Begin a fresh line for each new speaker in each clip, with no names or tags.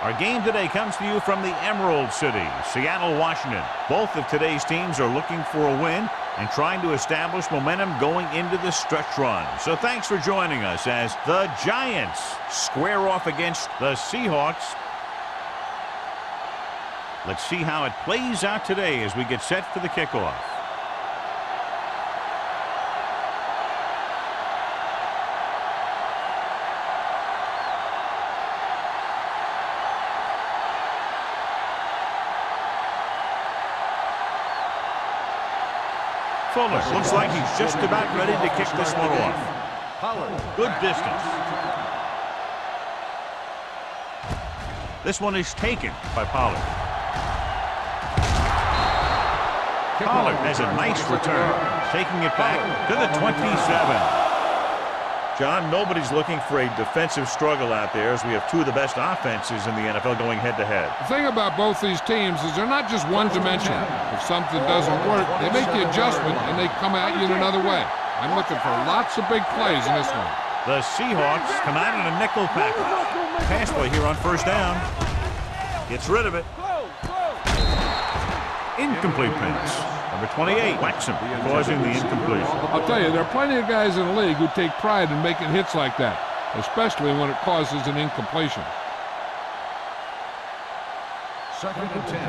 Our game today comes to you from the Emerald City, Seattle, Washington. Both of today's teams are looking for a win and trying to establish momentum going into the stretch run. So thanks for joining us as the Giants square off against the Seahawks. Let's see how it plays out today as we get set for the kickoff. Fuller looks like he's just about ready to kick this one off. Good distance. This one is taken by Pollard. Pollard has a nice return, taking it back to the 27. John, nobody's looking for a defensive struggle out there as we have two of the best offenses in the NFL going head-to-head.
The thing about both these teams is they're not just one-dimensional. If something doesn't work, they make the adjustment and they come at you in another way. I'm looking for lots of big plays in this one.
The Seahawks come out in a nickel package. Pass play here on first down. Gets rid of it. Incomplete pass. Number 28, Waxham, causing the incompletion.
I'll tell you, there are plenty of guys in the league who take pride in making hits like that, especially when it causes an incompletion.
2nd and 10.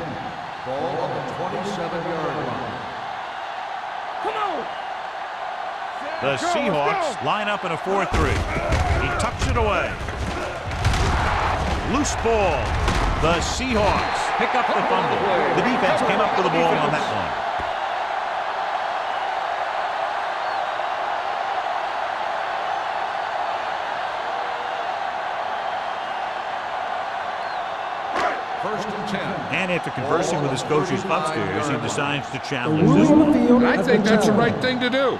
Ball on the 27-yard line. Come on!
The Seahawks line up in a 4-3. He tucks it away. Loose ball. The Seahawks pick up the fumble. The defense came up with the ball on that one. And after conversing with his coaches upstairs, he decides to challenge this one.
I think that's the right thing to do.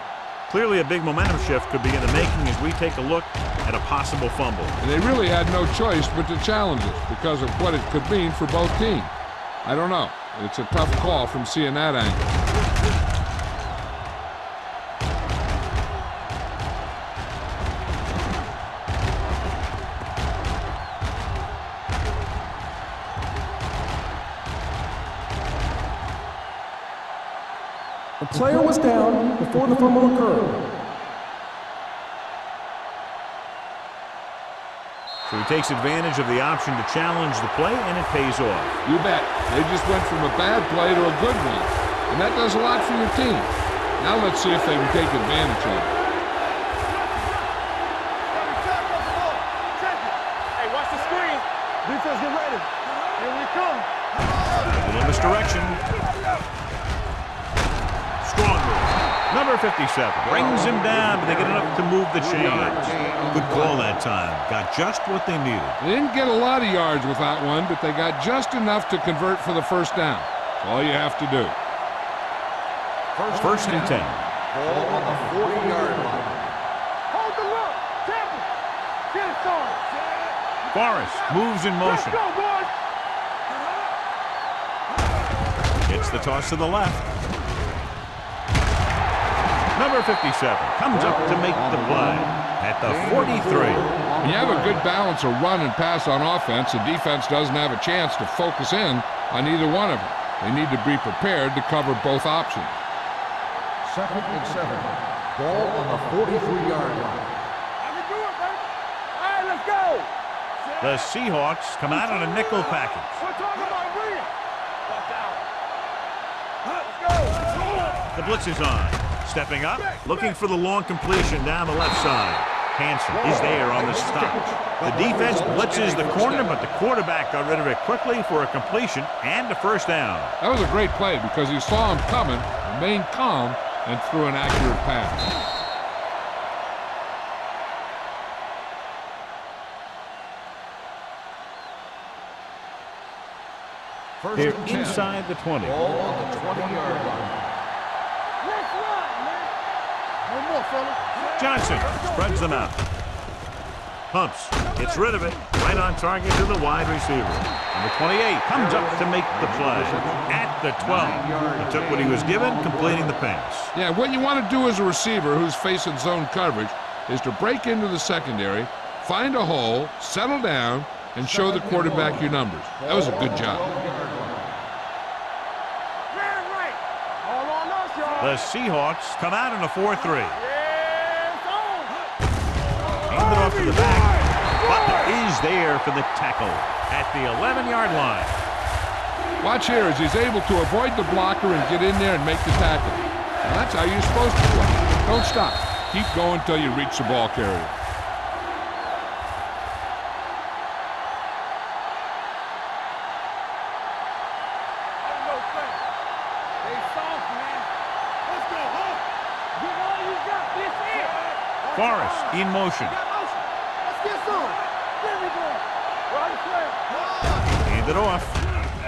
Clearly a big momentum shift could be in the making as we take a look at a possible fumble.
And they really had no choice but to challenge it because of what it could mean for both teams. I don't know. It's a tough call from seeing that angle.
The player was down before the fumble occurred.
So he takes advantage of the option to challenge the play, and it pays off.
You bet. They just went from a bad play to a good one. And that does a lot for your team. Now let's see if they can take advantage of it.
Hey, watch the screen. Defense, get ready. Here we come.
A little misdirection. Strong move. Number 57 brings him down, but they get enough to move the chains. Good call that time. Got just what they needed.
They didn't get a lot of yards with that one, but they got just enough to convert for the first down. That's all you have to do.
First and 10.
Ball on the 40-yard line.
Hold the look. Temple. Get it started.
Forrest moves in motion.
Let's go, boys.
Gets the toss to the left. Number 57 comes up to make the play at the 43.
When you have a good balance of run and pass on offense, the defense doesn't have a chance to focus in on either one of them. They need to be prepared to cover both options.
2nd and 7. Ball on the 43-yard line.
I can do it, baby. All right, let's go.
The Seahawks come out in a nickel package.
We're talking about brilliant. Watch out. Let's go.
The blitz is on. Stepping up, looking for the long completion down the left side. Hanson is there on the stop. The defense blitzes the corner, but the quarterback got rid of it quickly for a completion and a first down.
That was a great play because he saw him coming, remained calm, and threw an accurate pass.
They're inside the 20.
Ball on the 20-yard line.
Let's run, man. No more, fella.
Johnson spreads them out. Pumps, gets rid of it, right on target to the wide receiver. Number 28 comes up to make the play at the 12. He took what he was given, completing the pass.
Yeah, what you want to do as a receiver who's facing zone coverage is to break into the secondary, find a hole, settle down, and show the quarterback your numbers. That was a good job.
The Seahawks come out in a 4-3. Hand it off to the back. Butler is there for the tackle at the 11-yard line.
Watch here as he's able to avoid the blocker and get in there and make the tackle. Now that's how you're supposed to play. Don't stop. Keep going until you reach the ball carrier.
Forrest in motion. Hand it off.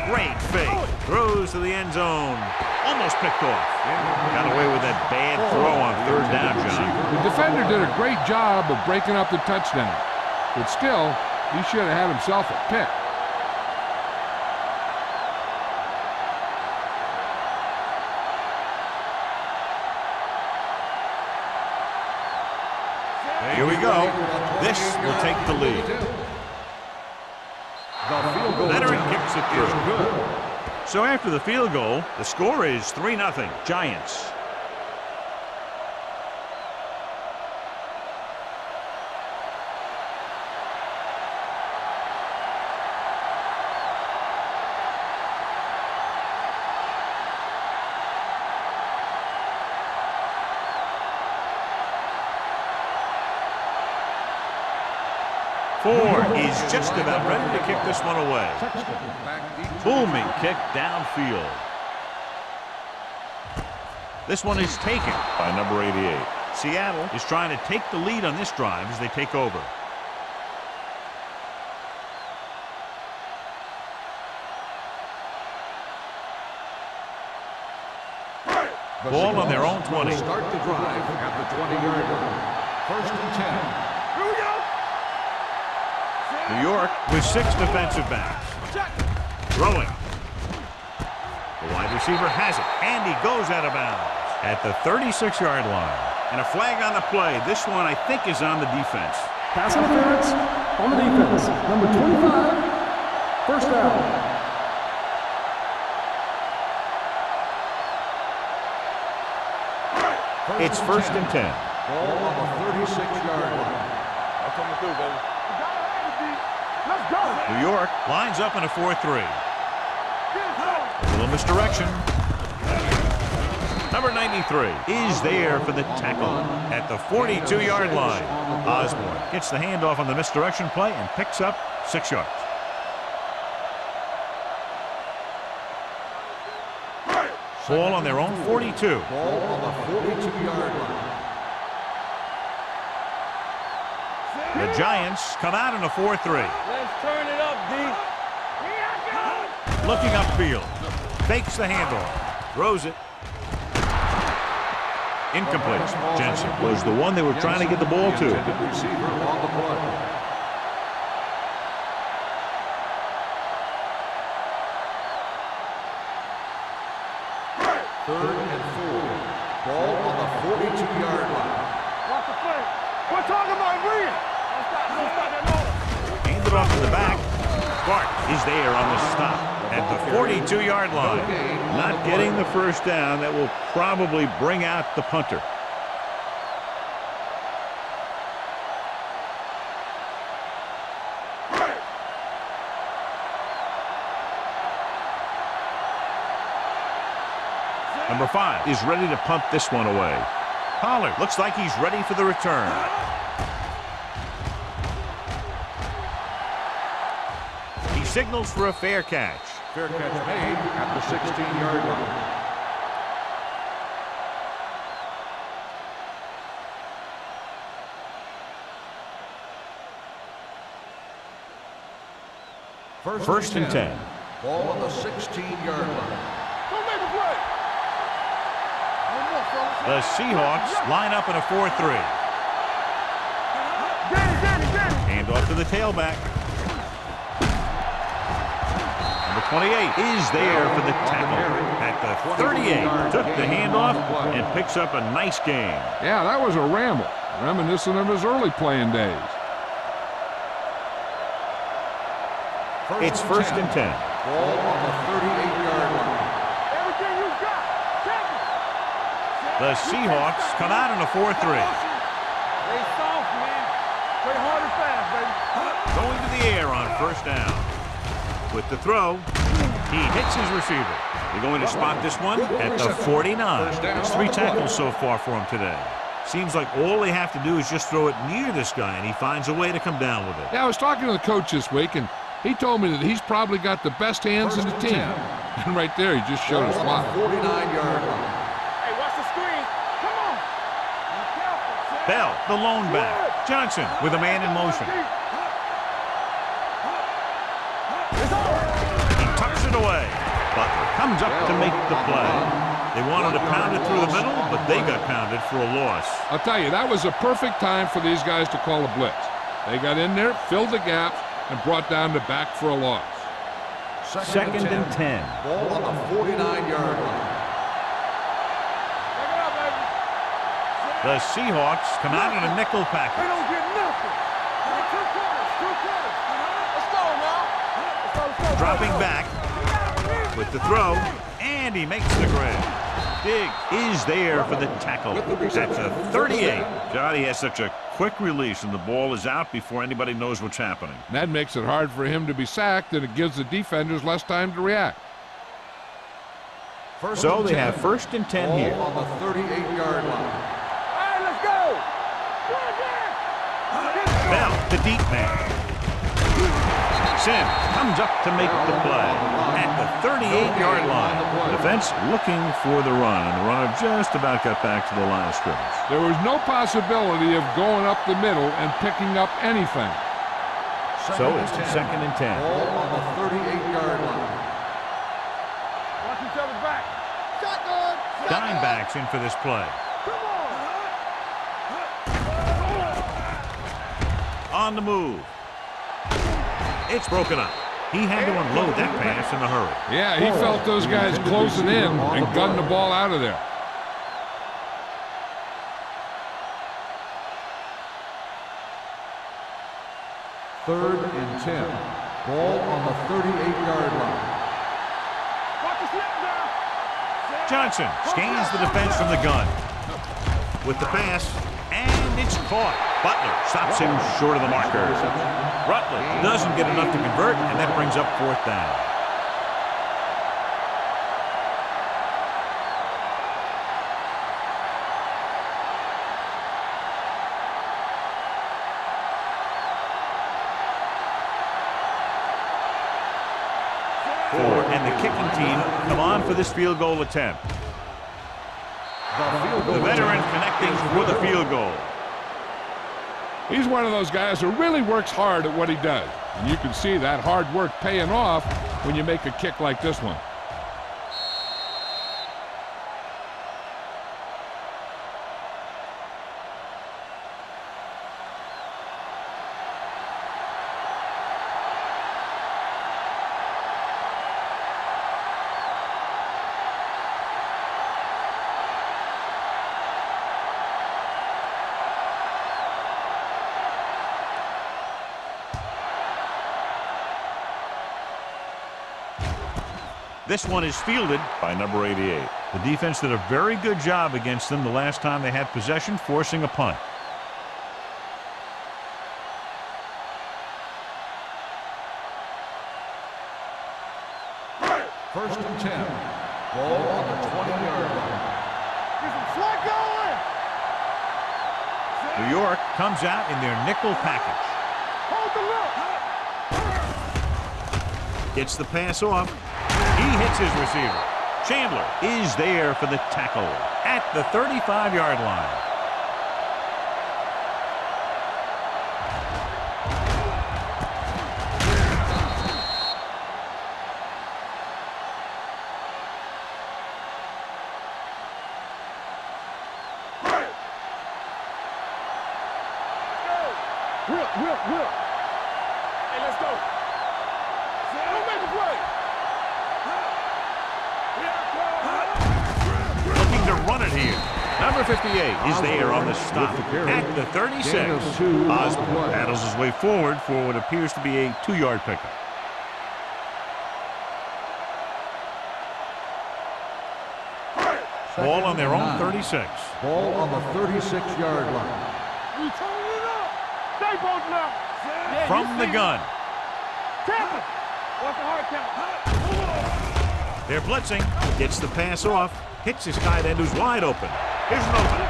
Great fake. Throws to the end zone. Almost picked off. Got away with that bad throw on 3rd down, John.
The defender did a great job of breaking up the touchdown. But still, he should have had himself a pick.
Here we go. This will take the lead. Veteran kicks it through. So after the field goal, the score is 3-0 Giants. Ford is just about ready to kick this one away. Booming kick downfield. This one is taken by number 88. Seattle is trying to take the lead on this drive as they take over. Ball on their own 20.
Start the drive at the 20-yard line. 1st and 10.
Here we go.
New York with 6 defensive backs. Throwing. The wide receiver has it, and he goes out of bounds at the 36-yard line. And a flag on the play. This one, I think, is on the defense.
Pass interference on the defense. Number 25, 1st down.
It's 1st and 10.
Ball on the 36-yard line.
I'm coming through, baby. Let's go.
New York lines up in a 4-3. A little misdirection. Number 93 is there for the tackle at the 42-yard line. Osborne gets the handoff on the misdirection play and picks up 6 yards. Ball on their own 42.
Ball on the 42-yard line.
The Giants come out in a 4-3.
Let's turn it up, D.
Looking upfield. Fakes the handoff. Throws it. Incomplete. Jensen was the one they were trying to get the ball to.
Receiver on the play. Third and 4. Ball on the 42-yard line.
Watch the play. We're talking about Williams. Don't stop that motor.
Hand it off to the back. Bart is there on the stop at the 42-yard line. Not getting the 1st down. That will probably bring out the punter. Number 5 is ready to punt this one away. Pollard looks like he's ready for the return. He signals for a fair catch.
Fair catch made at the 16-yard line.
First and 10.
Ball on the 16-yard line.
Don't make a play.
The Seahawks line up in a 4-3. Hand off to the tailback. Number 28 is there for the tackle at the 38. Took the handoff and picks up a nice gain.
Yeah, that was a ramble, reminiscent of his early playing days.
It's first and 10.
Ball on the 38-yard line.
Everything you got. Take it.
The Seahawks come out in a 4-3.
Stay soft, man. Play hard and fast, baby.
Going to the air on first down. With the throw, he hits his receiver. They're going to spot this one at the 49. It's 3 tackles so far for him today. Seems like all they have to do is just throw it near this guy, and he finds a way to come down with it.
Yeah, I was talking to the coach this week, and he told me that he's probably got the best hands in the team. And right there, he just showed us why.
49-yard line.
Hey, watch the screen. Come on. Be careful, Sam.
Bell, the lone back. Johnson with a man in motion.
It's over.
He tucks it away. Butler comes up to make the play. They wanted to pound it through the middle, but they got pounded for a loss.
I'll tell you, that was a perfect time for these guys to call a blitz. They got in there, filled the gaps, and brought down the back for a loss.
Second and 10.
Ball on the 49-yard line.
Take it up, baby.
The Seahawks come out in a nickel
They
package.
don't get nothing. Two quarters. Let's go now. Let's go.
Dropping back with the throw, and he makes the grab. Diggs is there for the tackle. That's a 38. Johnny has such a quick release, and the ball is out before anybody knows what's happening.
And that makes it hard for him to be sacked, and it gives the defenders less time to react.
So they have first and 10 here.
Ball on the 38-yard line.
Hey, let's go.
Bell, the deep man. Sims comes up to make the play at the 38-yard line. The defense looking for the run, and the runner just about got back to the line of scrimmage.
There was no possibility of going up the middle and picking up anything.
So it's second and 10.
Ball on the 38-yard line.
Watch each other's back. Shotgun.
Dimebacks in for this play.
Come
On
on.
the move. It's broken up. He had to unload that pass in a hurry.
Yeah, he felt those guys closing in and gunned the ball out of there.
Third and 10. Ball on the 38-yard line.
Watch the slip now.
Johnson scans the defense from the gun. With the pass, and it's caught. Butler stops him short of the marker. Rutledge doesn't get enough to convert, and that brings up fourth down. And the kicking team come on for this field goal attempt. The veteran connecting for the field goal.
He's one of those guys who really works hard at what he does. And you can see that hard work paying off when you make a kick like this one.
This one is fielded by number 88. The defense did a very good job against them the last time they had possession, forcing a punt.
First and 10. Ball on the 20-yard line.
Get some slack going.
New York comes out in their nickel package.
Hold the look.
Gets the pass off. He hits his receiver. Chandler is there for the tackle at the 35-yard line.
Whip. Hey, let's go. Don't make a play.
Looking to run it here. Number 58 is there on the stop at the 36. Osborne paddles his way forward for what appears to be a 2-yard pickup. Ball on their own 36.
Ball on the 36-yard line.
You turn it up. Stay both now. Yeah,
From the gun.
Tap it. What's the hard count?
They're blitzing. Gets the pass off. Hits his tight end who's wide open. Here's an open.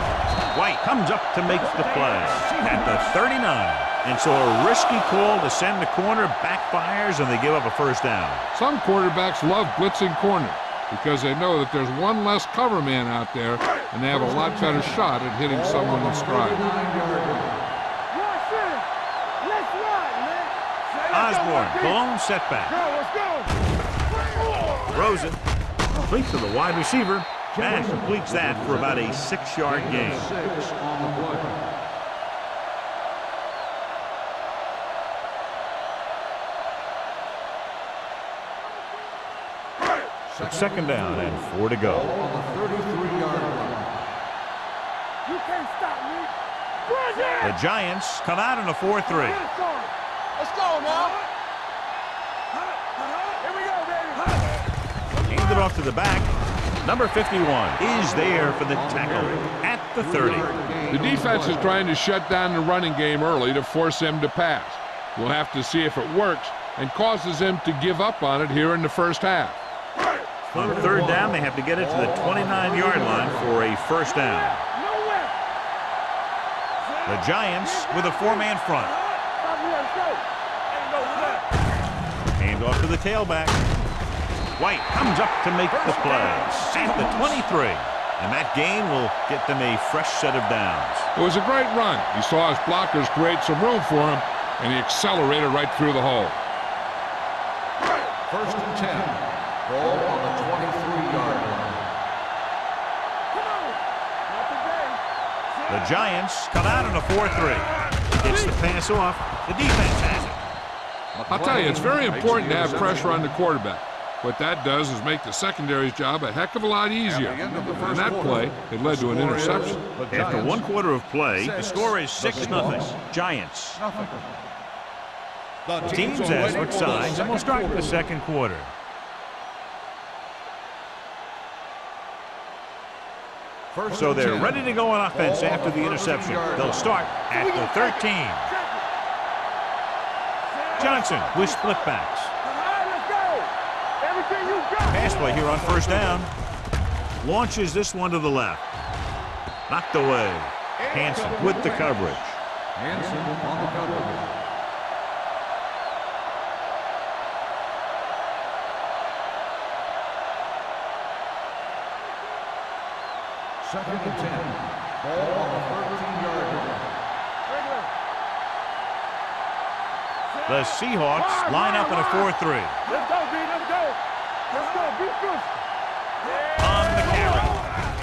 White comes up to make the play at the 39. And so a risky call to send the corner backfires, and they give up a first down.
Some quarterbacks love blitzing corner because they know that there's one less cover man out there, and they have a lot better shot at hitting someone in stride.
Let's ride, man.
Osborne, blown setback.
Let's go.
Throws it. Completes to the wide receiver. And completes that for about a 6-yard gain.
6 on the play.
Second down and 4 to go.
On the 33-yard line.
You can't stop me.
The Giants come out in a 4-3.
Let's go now. Here we go, baby.
Hand it off to the back. Number 51 is there for the tackle at the 30.
The defense is trying to shut down the running game early to force them to pass. We'll have to see if it works and causes them to give up on it here in the first half.
On third down, they have to get it to the 29-yard line for a first down. The Giants with a 4-man front. Hand off to the tailback. White comes up to make the play at the 23. And that gain will get them a fresh set of downs.
It was a great run. He saw his blockers create some room for him, and he accelerated right through the hole.
First and 10. Ball on the 23-yard line.
The Giants come out in a 4-3. Gets the pass off. The defense has it.
I'll tell you, it's very important to have pressure on the quarterback. What that does is make the secondary's job a heck of a lot easier. And that play, it led to an interception.
After 1 quarter of play, the score is 6-0. Giants.
The
Teams as switch sides, and we'll start the second quarter. So they're ready to go on offense after the interception. They'll start at the 13. Johnson with split backs. Pass play here on first down. Launches this one to the left. Knocked away. Hanson with the coverage.
Hanson on the coverage. Second and 10. Ball on the 13-yard line.
The Seahawks line up in a 4-3.
Let's go, B. Let's go. Let's go. Be first.
On the carry.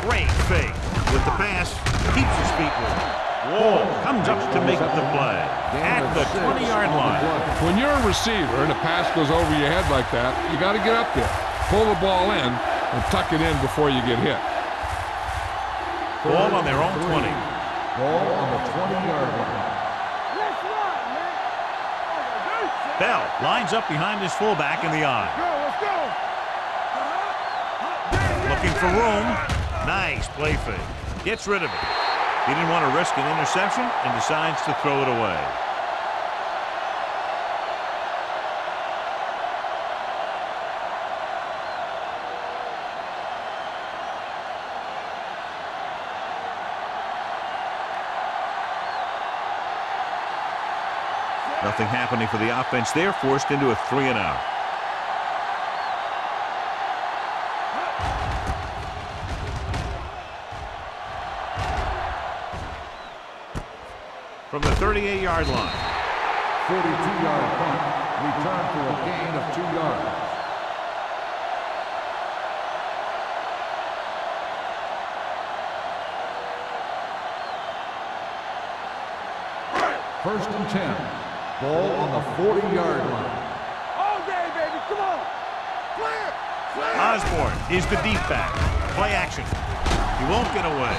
Great fake. With the pass, keeps his feet moving. Wall comes up to make the play at the 20-yard line.
When you're a receiver and a pass goes over your head like that, you got to get up there, pull the ball in, and tuck it in before you get hit.
Ball on their own 20.
Ball on the 20-yard line.
Let's ride, man.
Bell lines up behind his fullback in the eye.
Let's go.
Looking for room. Nice play fake. Gets rid of it. He didn't want to risk an interception and decides to throw it away. Nothing happening for the offense there, forced into a 3-and-out. From the 38-yard line.
42-yard punt. Return for a gain of 2 yards. First and 10. Ball on the 40-yard line.
All day, baby. Come on. Clear.
Osborne is the deep back. Play action. He won't get away.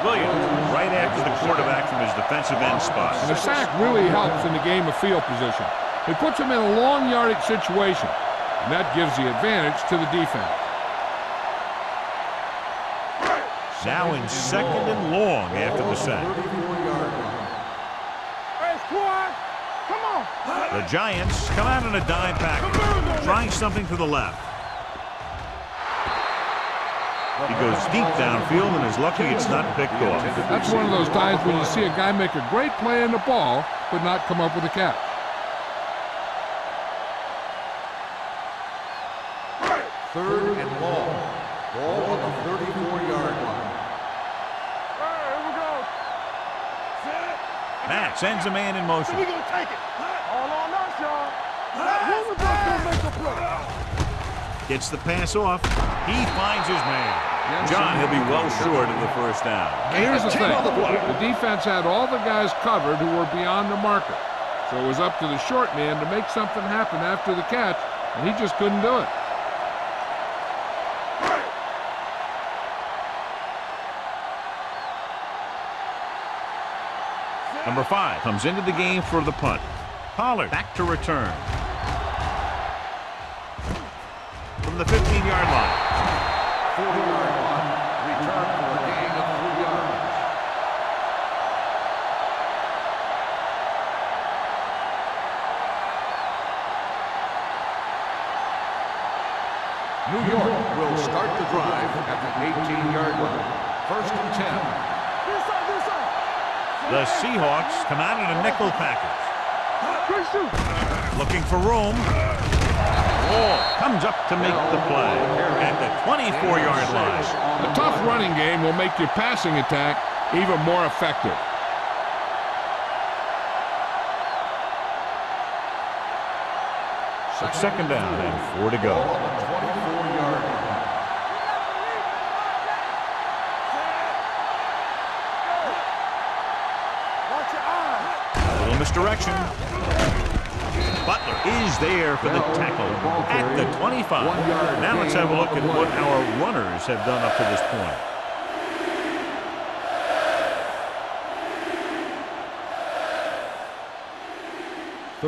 Williams right after the quarterback from his defensive end spot.
And the sack really helps in the game of field position. It puts them in a long yardage situation. and that gives the advantage to the defense.
Now in second and long after the sack.
Hey, squad, come on.
The Giants come out in a dime package, trying something to the left. He goes deep downfield and is lucky it's not picked off.
That's one of those times when you see a guy make a great play on the ball, but not come up with a catch.
Third and long. Ball on the 34-yard line.
Here we go.
Matt sends a man in motion.
We're going to take it. All on us, y'all. Who's going to make a play?
Gets the pass off. He finds his man. John, he'll be well short of the first down.
Here's the thing. The defense had all the guys covered who were beyond the marker. So it was up to the short man to make something happen after the catch, and he just couldn't do it.
Number 5 comes into the game for the punt. Pollard back to return. From the 15-yard line.
40-yard line. Return for a gain of 3 yards. New York will start the drive at the 18-yard line. First and 10.
This side, this side.
The Seahawks come out in a nickel package.
Good shoot.
Looking for room. Wall comes up to make the play at the 24-yard line.
A tough running game will make your passing attack even more effective.
Second down and 4 to go.
Ball on the 24-yard line.
Watch your eyes.
A little misdirection. Butler is there for the tackle at the 25. Now let's have a look at what our runners have done up to this point.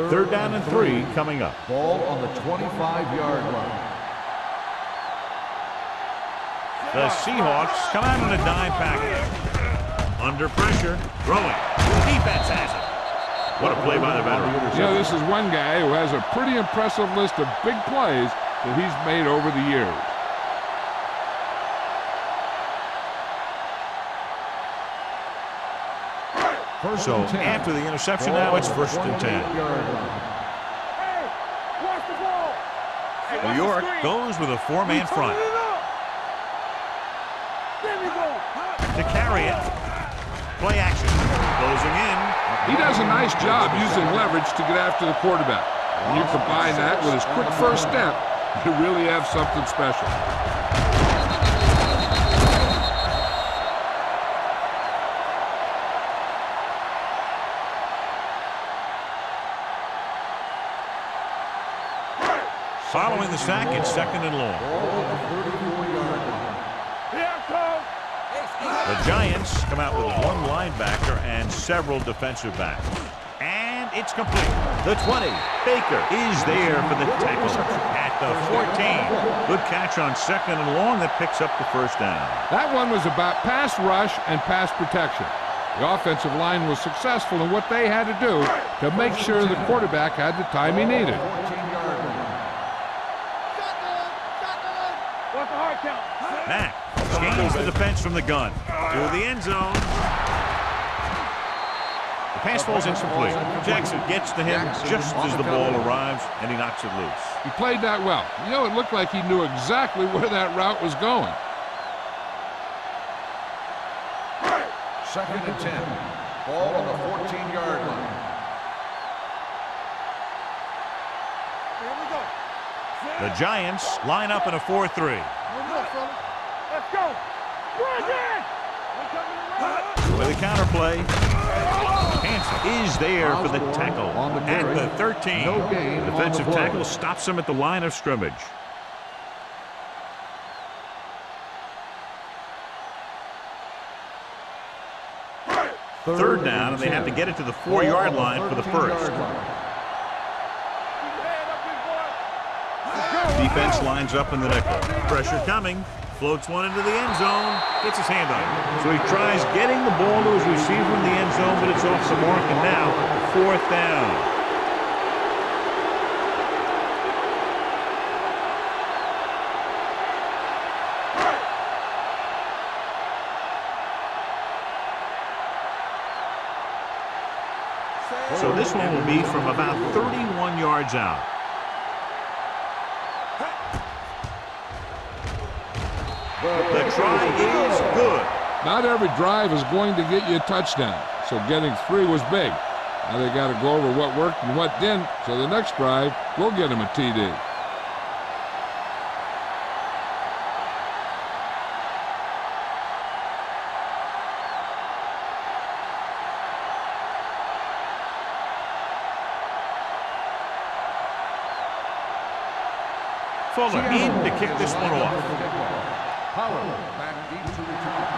Third down and 3 coming up.
Ball on the 25-yard line.
The Seahawks come out in a dime package. Under pressure, throwing. Defense has it. What a play by the veteran.
You know, this is one guy who has a pretty impressive list of big plays that he's made over the years.
So after the interception, now it's first and 10.
Hey, watch the ball. Hey, watch
New
the
York
screen.
goes with a 4-man front.
Turn it up. There we go.
To carry it. Play action. Closing in.
He does a nice job using leverage to get after the quarterback. When you combine that with his quick first step, you really have something special.
Following the sack, it's second and long.
Here it comes.
The Giants come out with one linebacker and several defensive backs. And it's complete. The 20. Baker is there for the tackle at the 14. Good catch on second and long that picks up the first down.
That one was about pass rush and pass protection. The offensive line was successful in what they had to do to make sure the quarterback had the time he needed.
What's the hard count?
Mack gains the defense from the gun to the end zone. The pass falls incomplete. Jackson gets to him just as the ball arrives, and he knocks it loose.
He played that well. You know, it looked like he knew exactly where that route was going.
Second and 10. Ball on the 14-yard line.
Here we go.
The Giants line up in a 4-3.
Let's go. Bring it.
With a counterplay, Hansen is there for the tackle at the 13.
No gain on the
Defensive
play.
tackle stops him at the line of scrimmage. Third down, and they have to get it to the 4-yard line for the first. Defense lines up in the nickel. Pressure coming. Floats one into the end zone. Gets his hand on it. So he tries getting the ball to his receiver in the end zone, but it's off the mark, and now 4th down. So this one will be from about 31 yards out. The try is good.
Not every drive is going to get you a touchdown, so getting 3 was big. Now they got to go over what worked and what didn't, so the next drive will get them a TD.
Fuller in to kick this one off.
Power back deep to return.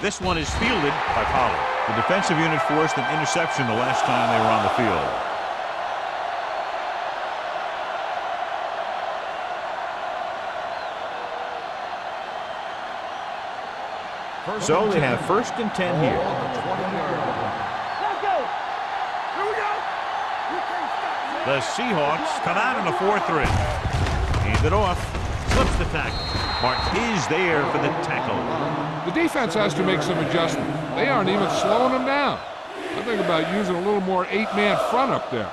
This one is fielded by Pollard. The defensive unit forced an interception the last time they were on the field. So they have 1st and 10 here.
On the 20-yard line.
Let's go. Here we go. You can't stop me.
The Seahawks come out in a 4-3. Hand it off. Slips the tackle. Martin is there for the tackle.
The defense has to make some adjustments. They aren't even slowing them down. I think about using a little more 8-man front up there.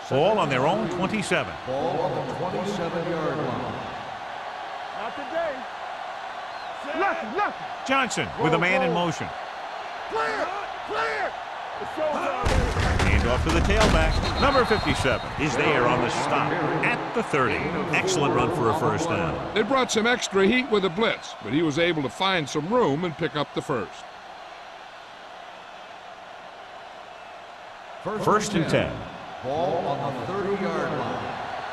Ball on their own 27.
Ball on the 27-yard line.
Not today. Look.
Johnson with a man in motion.
Clear. It's showtime.
Hand off to the tailback. Number 57 is there on the stop at the 30. Excellent run for a 1st down.
They brought some extra heat with a blitz, but he was able to find some room and pick up the 1st.
1st and 10.
Ball on the 30-yard line.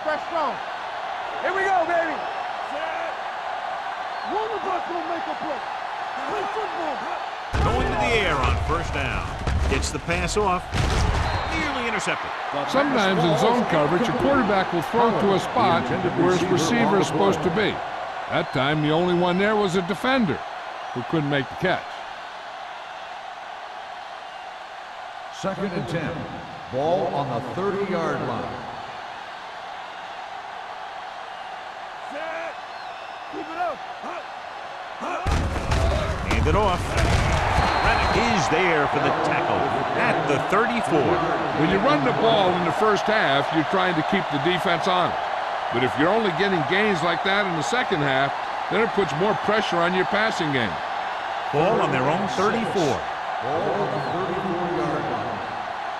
Fresh strong. Here we go, baby. One of us will make a play. Play football.
Going to the air on 1st down. Gets the pass off. Nearly intercepted.
Sometimes in zone coverage, a quarterback will throw to a spot where his receiver is supposed to be. That time, the only one there was a defender who couldn't make the catch.
2nd and 10. Ball on the 30-yard line.
Set. Keep it up.
Hand it off. Reddick is there for the tackle at the 34.
When you run the ball in the 1st half, you're trying to keep the defense on it. But if you're only getting gains like that in the 2nd half, then it puts more pressure on your passing game.
Ball on their own 34.
Ball on the 34-yard line.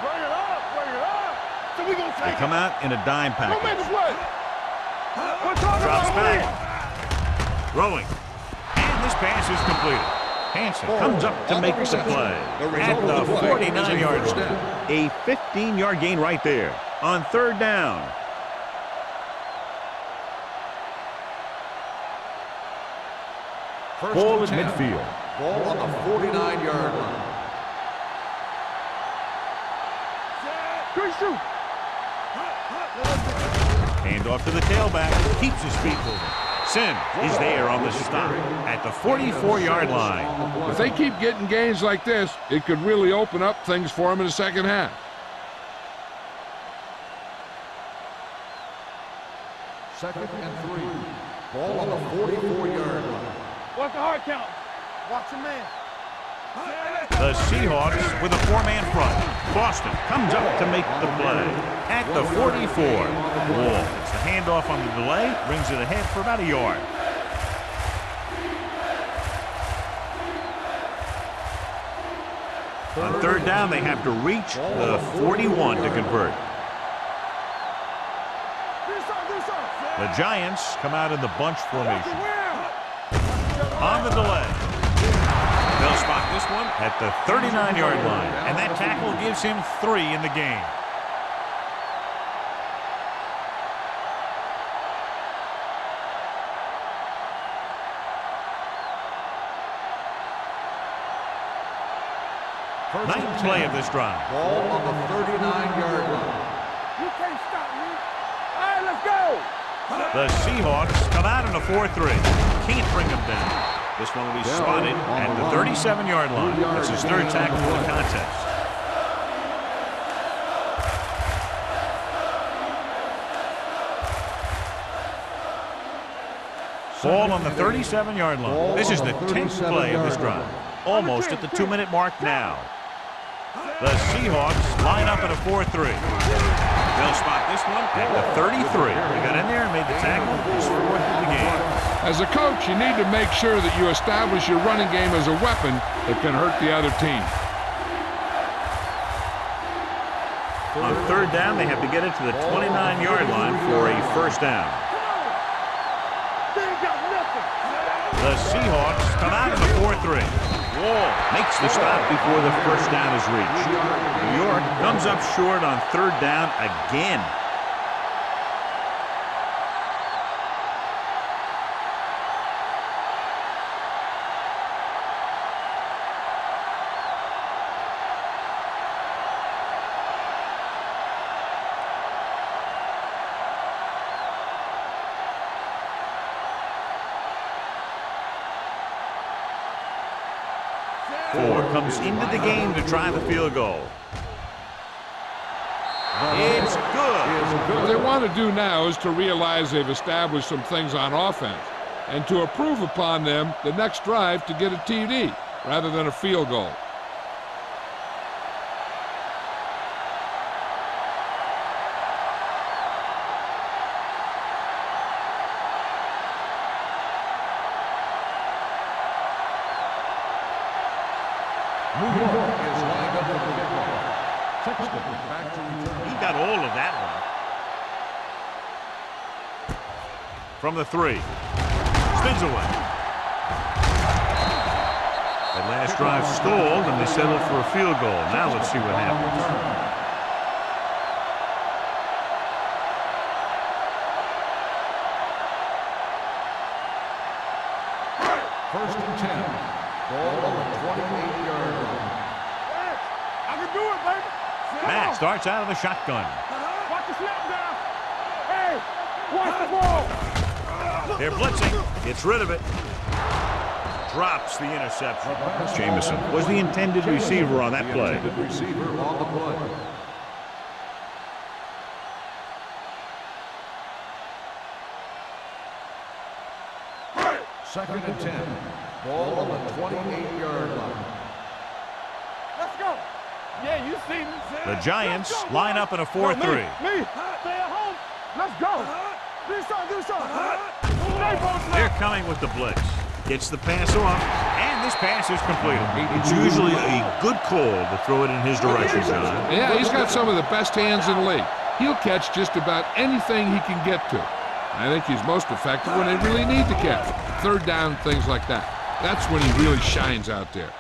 Bring it up. So we gonna
They
take
come out in a dime
it. Don't make
package.
a play. We're talking
Drops
about
back. Throwing. And this pass is completed. Hansen comes up to make the play at the 49-yard line. A 15-yard gain right there on 3rd down. Ball at midfield.
Ball on the 49-yard line.
Good shoot.
Hand off to the tailback. Keeps his feet moving. Sim is there on the stop at the 44-yard line.
If they keep getting gains like this, it could really open up things for them in the 2nd half.
Second and 3. Ball on the 44-yard line.
Watch the hard count. Watch the man.
The Seahawks with a 4-man front. Boston comes up to make the play at the 44. Wall gets the handoff on the delay, brings it ahead for about a yard. On 3rd down, they have to reach the 41 to convert. The Giants come out in the bunch formation. On the delay. They'll spot this one at the 39-yard line, and that tackle gives him 3 in the game. Ninth play of this drive.
Ball on the 39-yard line.
You can't stop me. All right, let's go.
The Seahawks come out in a 4-3. Can't bring them down. This one will be spotted at the 37-yard line. That's his third tackle for the contest. Ball on the 37-yard line. This is the 10th play of this drive. Almost at the 2-minute mark now. The Seahawks line up in a 4-3. They'll spot this one at the 33. They got in there and made the tackle. It's fourth in the game.
As a coach, you need to make sure that you establish your running game as a weapon that can hurt the other team.
On third down, they have to get it to the 29-yard line for a first down.
They ain't got nothing.
The Seahawks come out in the 4-3. Wall makes the stop before the first down is reached. New York comes up short on third down again. Ford comes into the game to try the field goal. It's good.
What they want to do now is to realize they've established some things on offense and to improve upon them the next drive to get a TD rather than a field goal.
New York is lined up with the kickoff. Sexton back to return.
He got all of that one. From the 3. Spins away. That last drive stalled, and they settled for a field goal. Now let's see what happens.
First and 10. Ball on the 28-yard line.
I can do it, baby.
Matt starts out of the shotgun.
Watch the snap down. Hey, watch the ball.
They're blitzing. Gets rid of it. Drops the interception. Jamison was the intended receiver on that play.
Intended receiver on the play. Second and 10. Ball on the 28-yard line.
Let's go. Yeah, you see me.
The Giants line up in a 4-3.
Me. Stay at home. Let's go. Do something. Stay both
They're coming with the blitz. Gets the pass off, and this pass is completed. It's usually a good call to throw it in his direction, John.
Yeah, he's got some of the best hands in the league. He'll catch just about anything he can get to. I think he's most effective when they really need to catch. Third down, things like that. That's when he really shines out there.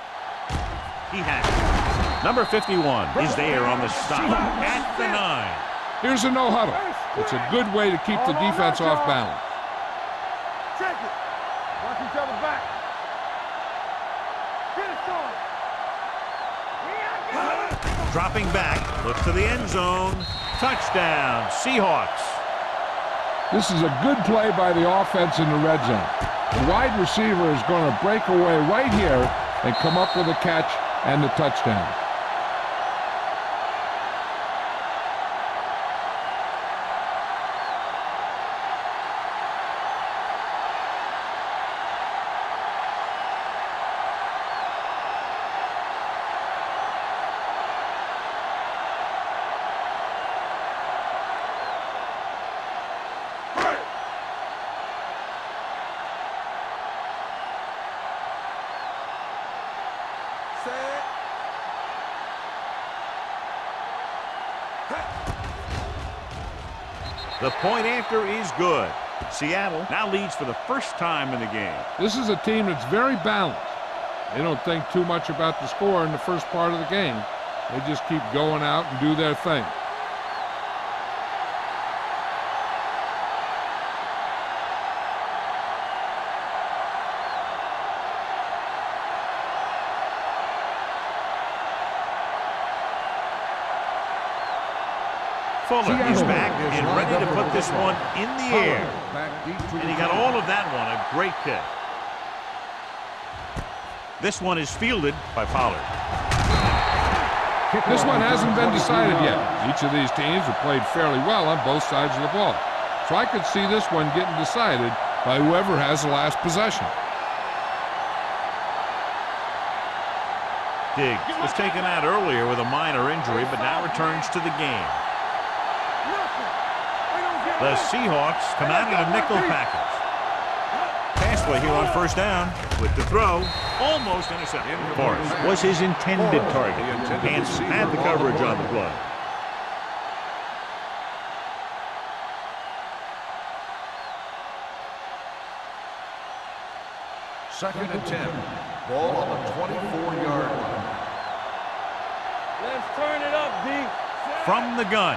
He has it. Number 51 is there on the stop at the 9.
Here's a no-huddle. It's a good way to keep the defense off balance.
Check it. Watch each other back. Get it started.
Dropping back, looks to the end zone. Touchdown, Seahawks.
This is a good play by the offense in the red zone. The wide receiver is going to break away right here and come up with a catch and the touchdown.
The point after is good. Seattle now leads for the first time in the game.
This is a team that's very balanced. They don't think too much about the score in the first part of the game. They just keep going out and do their thing.
Fuller is back and ready to put this one in the air. And he got all of that one, a great kick. This one is fielded by Pollard.
This one hasn't been decided yet. Each of these teams have played fairly well on both sides of the ball. So I could see this one getting decided by whoever has the last possession.
Diggs was taken out earlier with a minor injury, but now returns to the game. The Seahawks come out in a nickel package. Pass play here on first down with the throw. Almost intercepted. Forrest was his intended target. Hanson had the coverage on the play.
Second and 10. Ball on the 24-yard line.
Let's turn it up, D.
From the gun.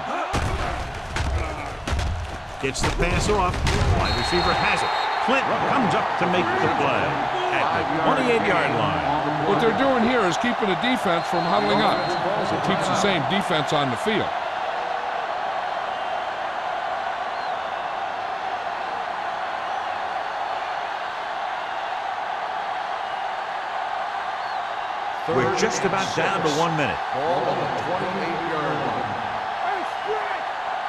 Gets the pass off. Wide receiver has it. Clinton comes up to make the play at the 28-yard line.
What they're doing here is keeping the defense from huddling up. It keeps the same defense on the field.
We're just about down to 1 minute.
Ball on the 28-yard line.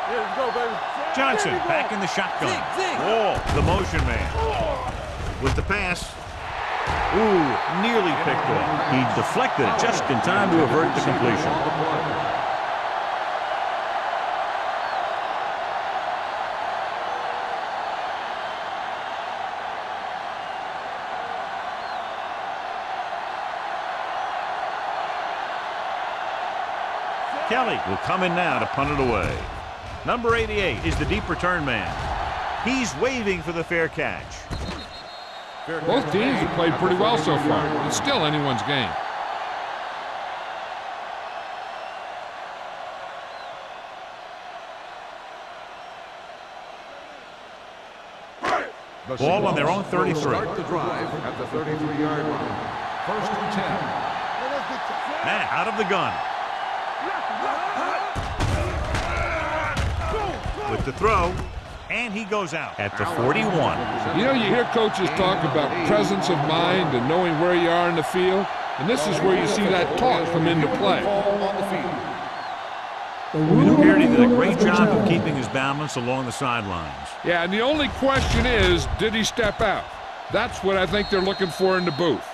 Here we go, baby.
Johnson back in the shotgun. Wall, the motion man. With the pass. Ooh, nearly picked off. He deflected it just in time to avert the completion. Kelly will come in now to punt it away. Number 88 is the deep return man. He's waving for the fair catch.
Both teams have played pretty well so far. It's still anyone's game.
Ball on their own 33.
Start the drive at the 33-yard line. First and 10.
Now out of the gun. With the throw, and he goes out at the 41.
You know, you hear coaches talk about presence of mind and knowing where you are in the field, and this is where you see that talk come into play.
McCartney did a great job of keeping his balance along the sidelines.
Yeah, and the only question is, did he step out? That's what I think they're looking for in the booth.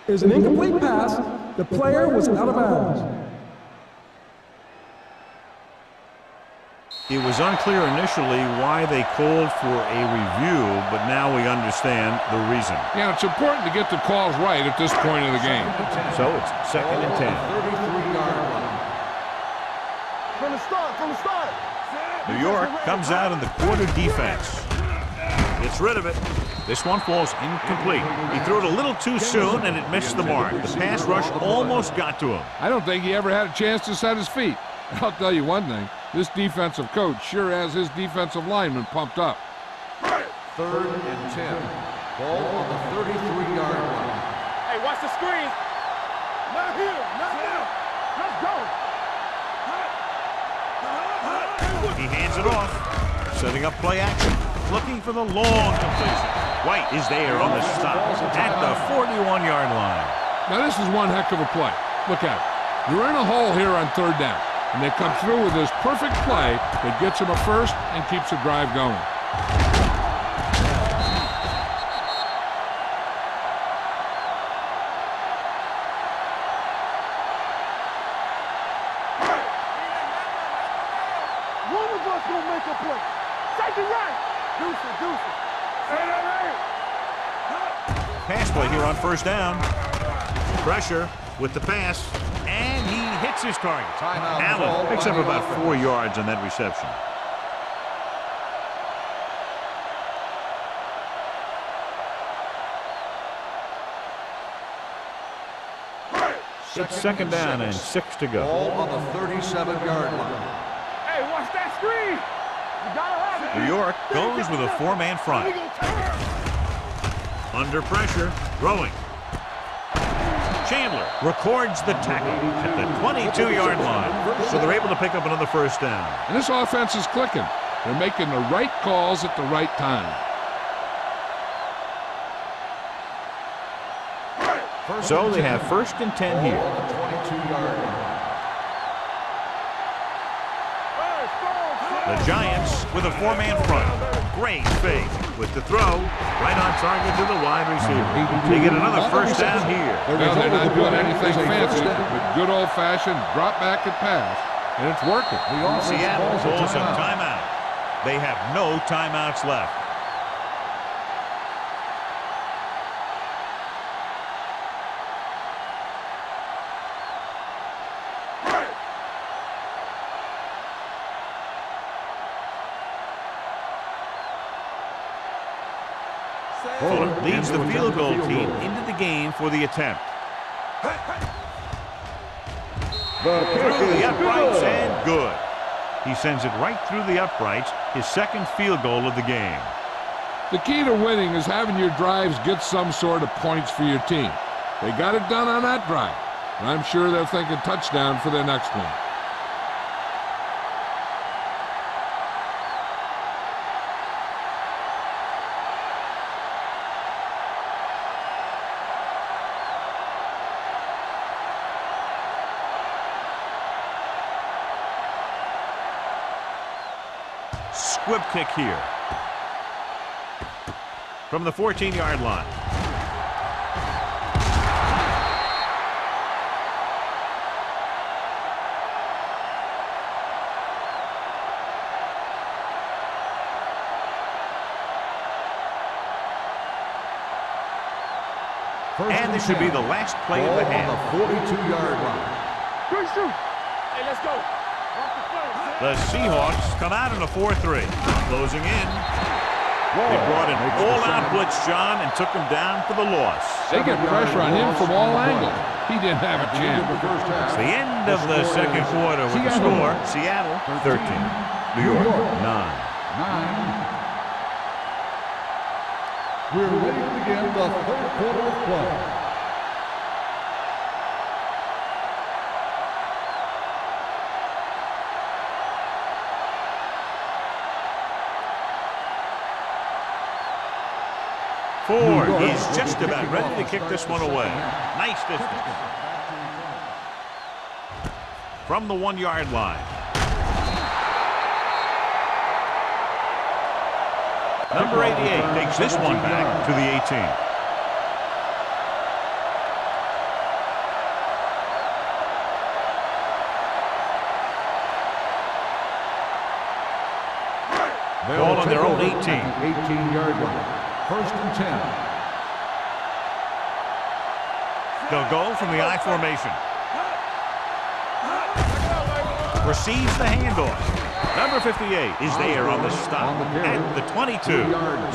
Is an incomplete pass. The player was out of bounds.
It was unclear initially why they called for a review, but now we understand the reason.
Yeah, it's important to get the calls right at this point of the game.
So it's second and 10.
33-yard line.
From the start.
New York comes out in the quarter defense. Gets rid of it. This one falls incomplete. He threw it a little too soon, and it missed the mark. The pass rush almost got to him.
I don't think he ever had a chance to set his feet. I'll tell you one thing, this defensive coach sure has his defensive lineman pumped up.
Third and 10. Ball on the 33-yard line.
Hey, watch the screen. Not here, not now. Let's go.
He hands it off, setting up play action, looking for the long completion. White is there on the stop at the 41-yard line.
Now this is one heck of a play. Look at it. You're in a hole here on third down, and they come through with this perfect play that gets them a first and keeps the drive going.
One of us gonna make a play. Take it right. Deuce it.
Pass play here on first down. Pressure with the pass, and he hits his target.
Timeout.
Allen picks up about 4 yards on that reception. It's second down and 6 to go.
Ball on the 37-yard line.
Hey, watch that screen. You gotta have it.
New York goes with a 4-man front. Under pressure, throwing. Chandler records the tackle at the 22-yard line. So they're able to pick up another first down.
And this offense is clicking. They're making the right calls at the right time.
So they have 1st and 10 here.
22-yard line.
The Giants with a 4-man front. Great fake with the throw. Right on target to the wide receiver. They get another first down here.
Well, they're not doing anything fancy, but good old-fashioned drop back and pass, and it's working.
Seattle pulls a timeout. They have no timeouts left. Fuller leads the field goal team into the game for the attempt. Through the uprights and good. He sends it right through the uprights, his 2nd field goal of the game.
The key to winning is having your drives get some sort of points for your team. They got it done on that drive, and I'm sure they're thinking touchdown for their next one.
Squib kick here. From the 14-yard line. And this should be the last play of the half.
On the 42-yard line.
Hey, let's go.
The Seahawks come out in a 4-3. Closing in. They brought an all-out blitz, John, and took him down for the loss.
They get pressure on him from all angles. He didn't have a chance.
It's the end of the 2nd quarter with the score. Seattle 13. New York 9.
9. We're ready to begin the 3rd quarter of play.
Ford is just about ready to kick this one away. Nice distance. From the 1-yard line. Number 88 takes this one back to the 18. Ball on their own 18.
18-yard line. 1st and 10.
They'll go from the I formation. Receives the handoff. Number 58 is there on the stop at the 22.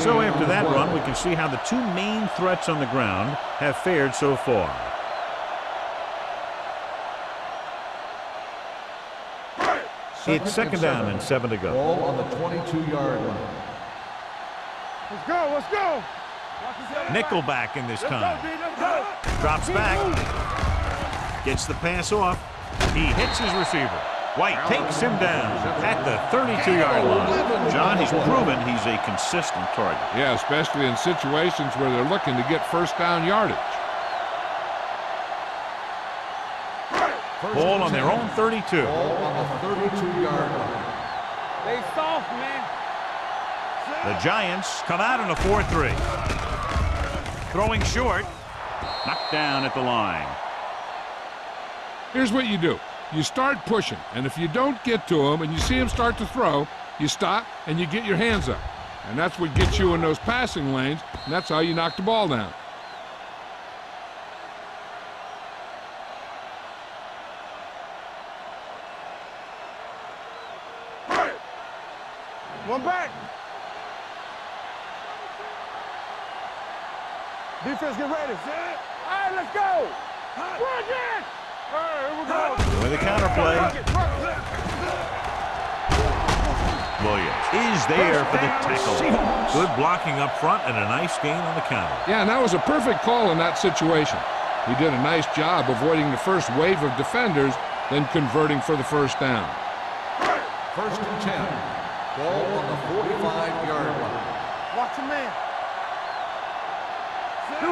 So after that run, we can see how the 2 main threats on the ground have fared so far. It's 2nd down and 7 to go.
Ball on the 22-yard line.
Let's go, let's go.
Nickelback in this time. Drops back. Gets the pass off. He hits his receiver. White takes him down at the 32-yard line. John, he's proven he's a consistent target.
Yeah, especially in situations where they're looking to get 1st down yardage.
Ball on their own 32.
Ball on the 32-yard line.
They soft, man.
The Giants come out in a 4-3. Throwing short. Knocked down at the line.
Here's what you do. You start pushing, and if you don't get to him and you see him start to throw, you stop and you get your hands up. And that's what gets you in those passing lanes, and that's how you knock the ball down.
One back. Defense, get ready. All right, let's go. Run it. All right, here we go.
With a counter play. Williams is there for the tackle. Good blocking up front and a nice gain on the counter.
Yeah, and that was a perfect call in that situation. He did a nice job avoiding the first wave of defenders, then converting for the first down.
1st and 10. Ball on the 45-yard line.
Watch your man.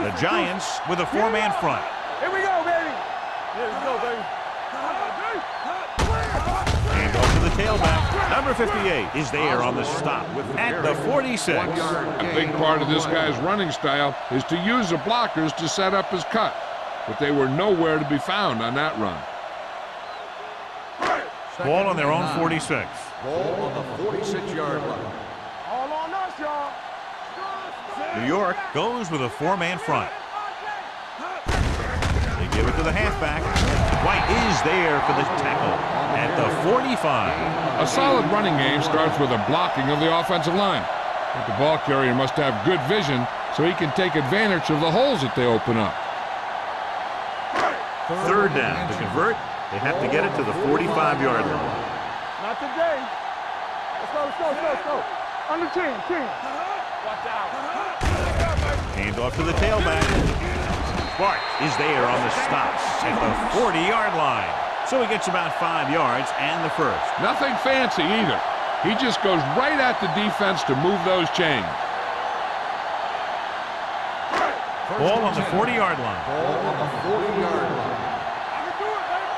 The Giants with a 4-man front.
Here we go, baby. Here we go, baby.
And off to the tailback. Number 58 is there on the stop at the 46.
A big part of this guy's running style is to use the blockers to set up his cut, but they were nowhere to be found on that run.
Ball on their own 46.
Ball on the 46-yard line.
All on us, y'all.
New York goes with a 4-man front. They give it to the halfback. White is there for the tackle at the 45.
A solid running game starts with a blocking of the offensive line. But the ball carrier must have good vision so he can take advantage of the holes that they open up.
3rd down. To convert, they have to get it to the 45-yard line.
Not today. Let's go, let's go, let's go, let's go. Under 10, 10. Watch out.
Hand off to the tailback. Bart is there on the stops at the 40-yard line. So he gets about 5 yards and the first.
Nothing fancy either. He just goes right at the defense to move those chains.
Ball on the 40-yard line.
Ball on the 40-yard line.
I can do it, baby.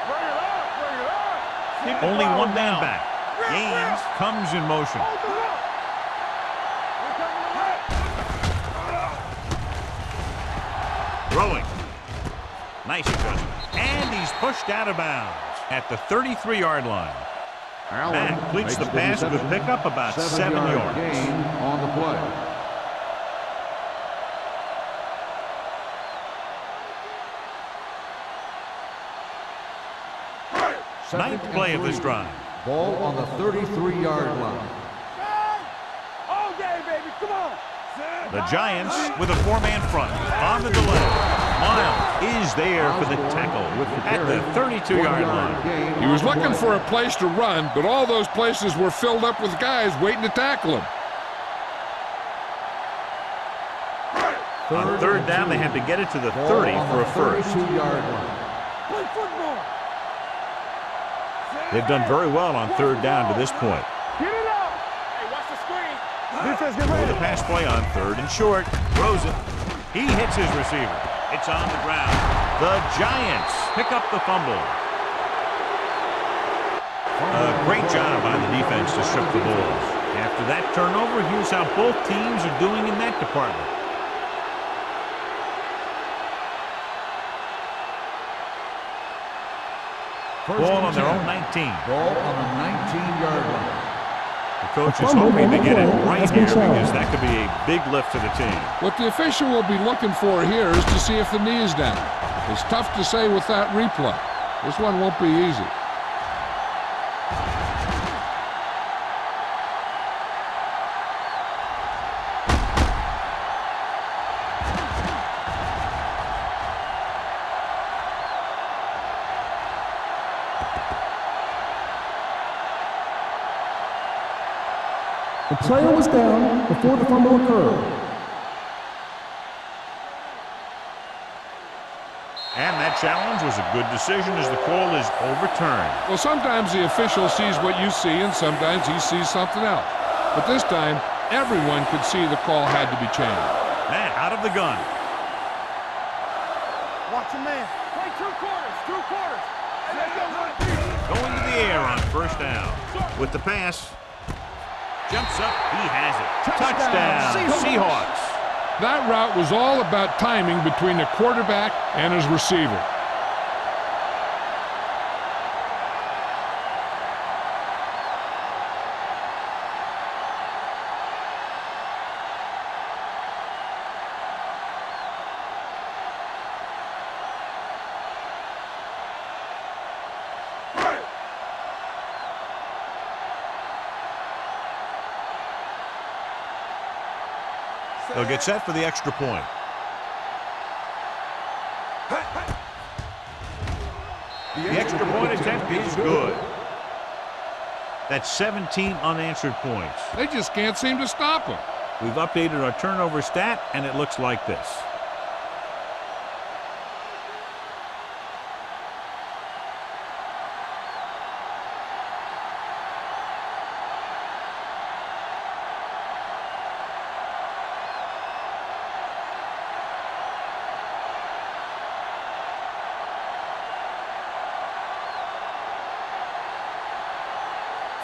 Bring it up, bring it up. Keep the
Only
ball
1 man
down.
back. Gaines comes in motion.
Hold it up. We're coming to right.
Throwing. Nice adjustment. And he's pushed out of bounds at the 33-yard line. Matt completes the pass with a pickup about 7 yards.
Gain on the play.
Ninth play of this drive.
Ball on the 33-yard line.
All day, baby. Come on.
The Giants with a 4-man front on the delay. Miles is there for the tackle at the 32-yard line.
He was looking for a place to run, but all those places were filled up with guys waiting to tackle him.
On 3rd down, they have to get it to the 30 for a first.
32-yard line.
Play football.
They've done very well on 3rd down to this point.
Get it up. Hey, watch the screen. Defense, get
With
ready.
the pass play on 3rd and short. Throws it. He hits his receiver. It's on the ground. The Giants pick up the fumble. A great job by the defense to strip the Bulls. After that turnover, here's how both teams are doing in that department. Ball on their own 19.
Ball on the 19-yard line.
The coach is hoping to get it right here because that could be a big lift for the team.
What the official will be looking for here is to see if the knee is down. It's tough to say with that replay. This one won't be easy.
The player was down before the fumble occurred.
And that challenge was a good decision as the call is overturned.
Well, sometimes the official sees what you see, and sometimes he sees something else. But this time, everyone could see the call had to be changed.
Matt out of the gun.
Watch your man. Play 2 quarters, 2 quarters. Let's go,
Going to the air on 1st down. With the pass. Jumps up. He has it. Touchdown. Seahawks.
That route was all about timing between the quarterback and his receiver.
They'll get set for the extra point. The extra point attempt is good. That's 17 unanswered points.
They just can't seem to stop him.
We've updated our turnover stat, and it looks like this.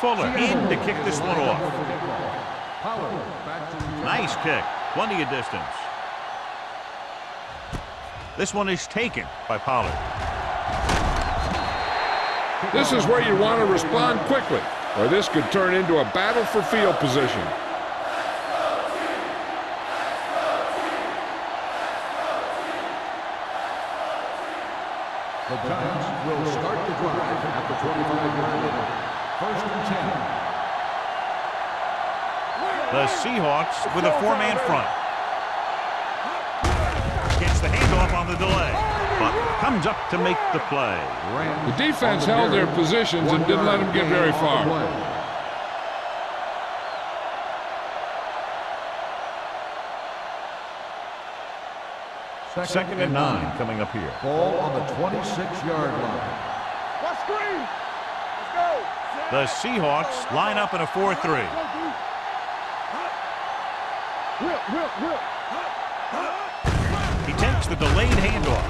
Fuller in to kick this one off. Nice kick. Plenty of distance. This one is taken by Pollard.
This is where you want to respond quickly, or this could turn into a battle for field position.
The Giants will start the drive at the 25-yard line. First and 10.
The Seahawks with a four-man front. Gets the handoff on the delay, but comes up to make the play.
The defense held their positions and didn't let them get very far.
Second and 9 coming up here.
Ball on the 26-yard line.
Let's screen. Let's go.
The Seahawks line up in a 4-3. He takes the delayed handoff.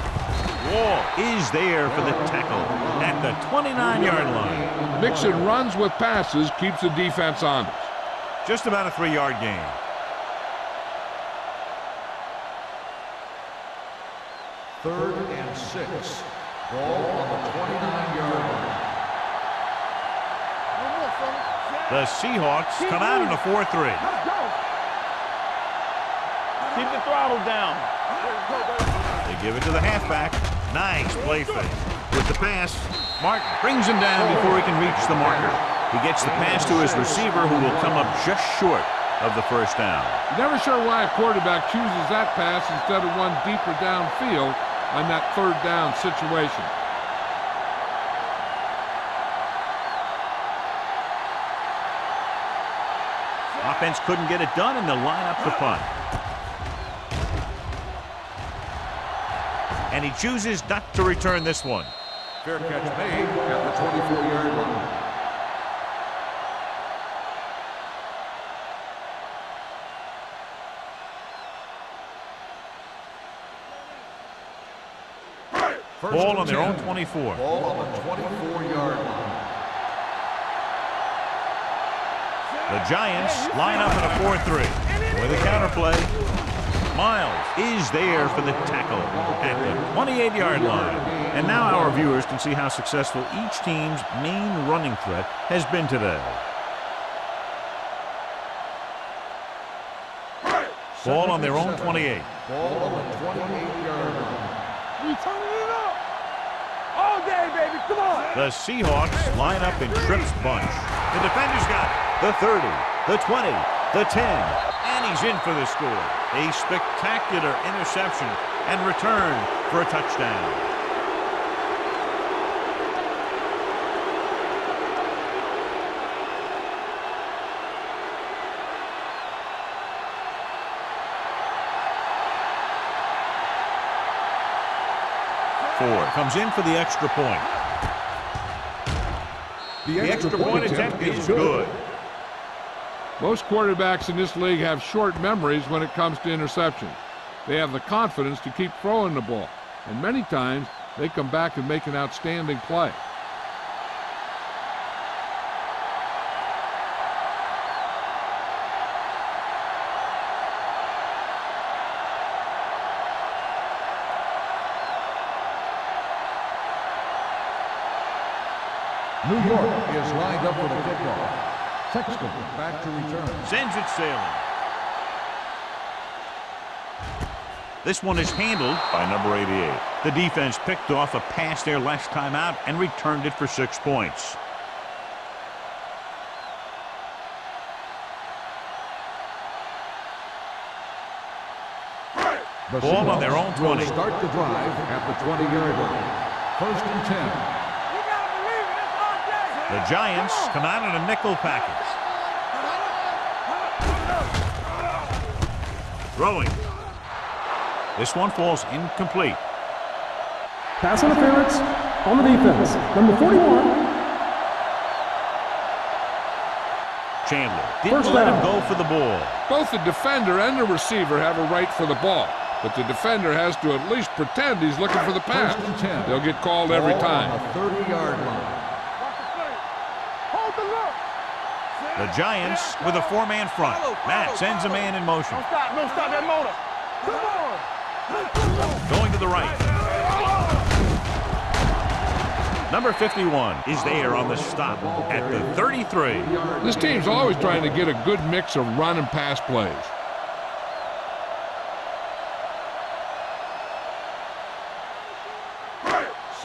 Wall is there for the tackle at the 29-yard line.
Mixing runs with passes keeps the defense honest.
Just about a 3-yard gain.
Third and 6. Ball on the 29-yard line.
The Seahawks come out in a 4-3.
Keep the throttle down.
They give it to the halfback. Nice play fake. With the pass, Martin brings him down before he can reach the marker. He gets the pass to his receiver, who will come up just short of the first down.
Never sure why a quarterback chooses that pass instead of one deeper downfield on that third down situation.
Offense couldn't get it done, and they'll line up to punt. And he chooses not to return this one.
Fair catch made at the 24-yard line.
Ball on their own 24.
Ball on the 24-yard line.
The Giants line up in a 4-3. With a counterplay, Miles is there for the tackle at the 28-yard line. And now our viewers can see how successful each team's main running threat has been today. Ball on their own 28.
Ball on the 28-yard line.
We turning it up. All day, baby. Come on.
The Seahawks line up in Tripp's bunch. The defender's got it. The 30, the 20, the 10, and he's in for the score. A spectacular interception and return for a touchdown. Ford comes in for the extra point. The extra point attempt is good.
Most quarterbacks in this league have short memories when it comes to interceptions. They have the confidence to keep throwing the ball, and many times they come back and make an outstanding play.
New York is lined up for the kickoff. Sexton back to return.
Sends it sailing. This one is handled by number 88. The defense picked off a pass their last time out and returned it for 6 points.
The
Ball on their own 20.
Will start the drive at the 20-yard line. First and 10.
The Giants come out in a nickel package. Throwing. This one falls incomplete.
Pass interference on the defense. Number 41.
Chandler didn't
First
let
down.
him go for the ball.
Both the defender and the receiver have a right for the ball, but the defender has to at least pretend he's looking for the pass.
First and 10.
They'll get called every
Ball
time.
on the 30-yard line.
Hold the look.
The Giants with a four-man front. Matt sends a man in motion.
Don't stop that motor. Come on.
Going to the right. Number 51 is there on the stop at the 33.
This team's always trying to get a good mix of run and pass plays.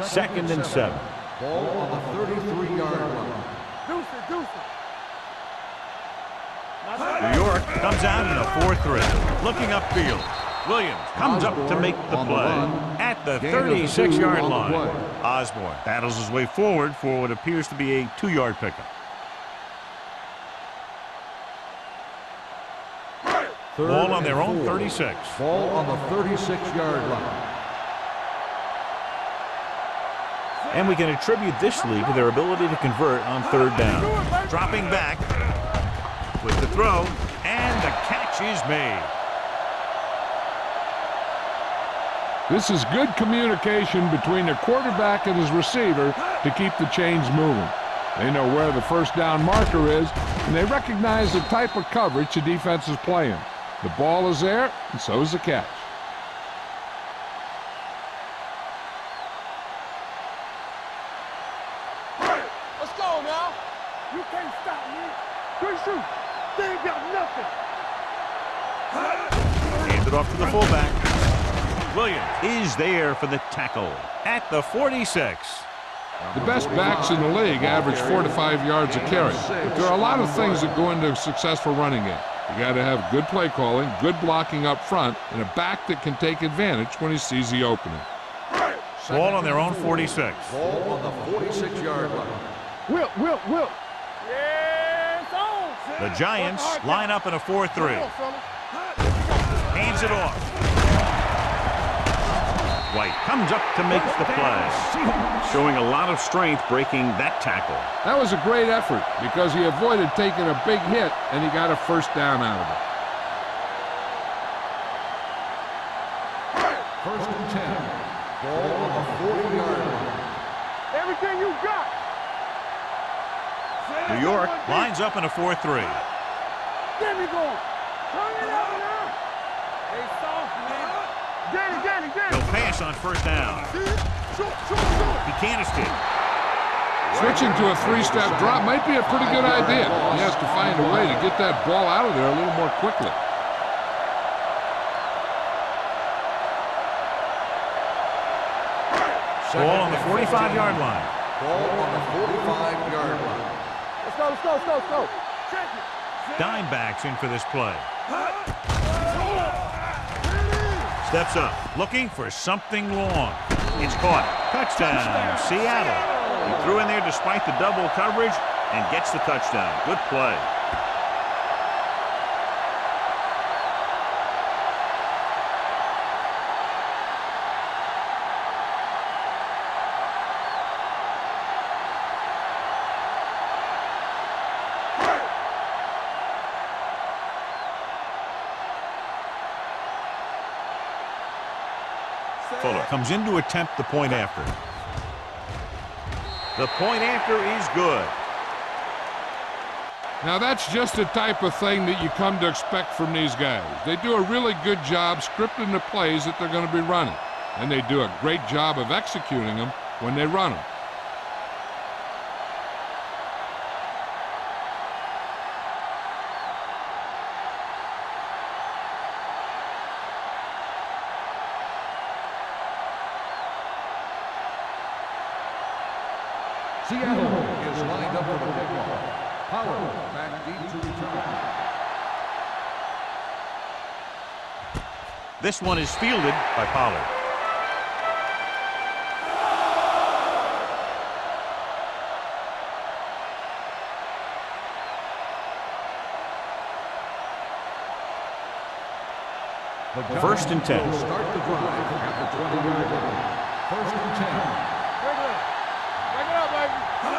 Second and 7.
Ball on the 33-yard line.
Deuce it.
New York comes out in a 4-3. Looking upfield. Williams comes up to make the play at the 36-yard line. Osborne battles his way forward for what appears to be a 2-yard pickup. Ball on their own 36.
Ball on the 36-yard line.
And we can attribute this lead to their ability to convert on third down. Dropping back with the throw, and the catch is made.
This is good communication between the quarterback and his receiver to keep the chains moving. They know where the first down marker is, and they recognize the type of coverage the defense is playing. The ball is there, and so is the catch.
Let's go now. You can't stop me. Good shoot. They ain't got nothing.
Hand it off to the fullback. Williams is there for the tackle at the 46.
The best backs in the league average 4 to 5 yards a carry. But there are a lot of things that go into a successful running game. You got to have good play calling, good blocking up front, and a back that can take advantage when he sees the opening.
Ball on their own 46.
Ball on the 46-yard line.
Will. Yeah, it's on.
The Giants line up in a 4-3. Hands it off. White comes up to make the play. Showing a lot of strength breaking that tackle.
That was a great effort because he avoided taking a big hit and he got a first down out of it.
First and 10. Ball on the 40-yard line.
Everything you got.
New York lines up in a 4-3.
Get me going. Turn it out now. Hey, soft, man. Get it.
He'll pass on first down.
Shoot.
He can't escape.
Switching to a three-step drop might be a pretty good idea. He has to find a way to get that ball out of there a little more quickly.
Ball on the 45-yard line.
Ball on the 45-yard line.
Let's go. Check it.
Dime backs in for this play. Steps up, looking for something long. It's caught. Touchdown, Seattle. He threw in there despite the double coverage and gets the touchdown. Good play. Fuller comes in to attempt the point after. The point after is good.
Now that's just the type of thing that you come to expect from these guys. They do a really good job scripting the plays that they're going to be running. And they do a great job of executing them when they run them.
Seattle is lined up for the kickoff. Pollard back deep to return.
This one is fielded by Pollard. First and 10.
Start the drive at the 20-yard line. First and 10.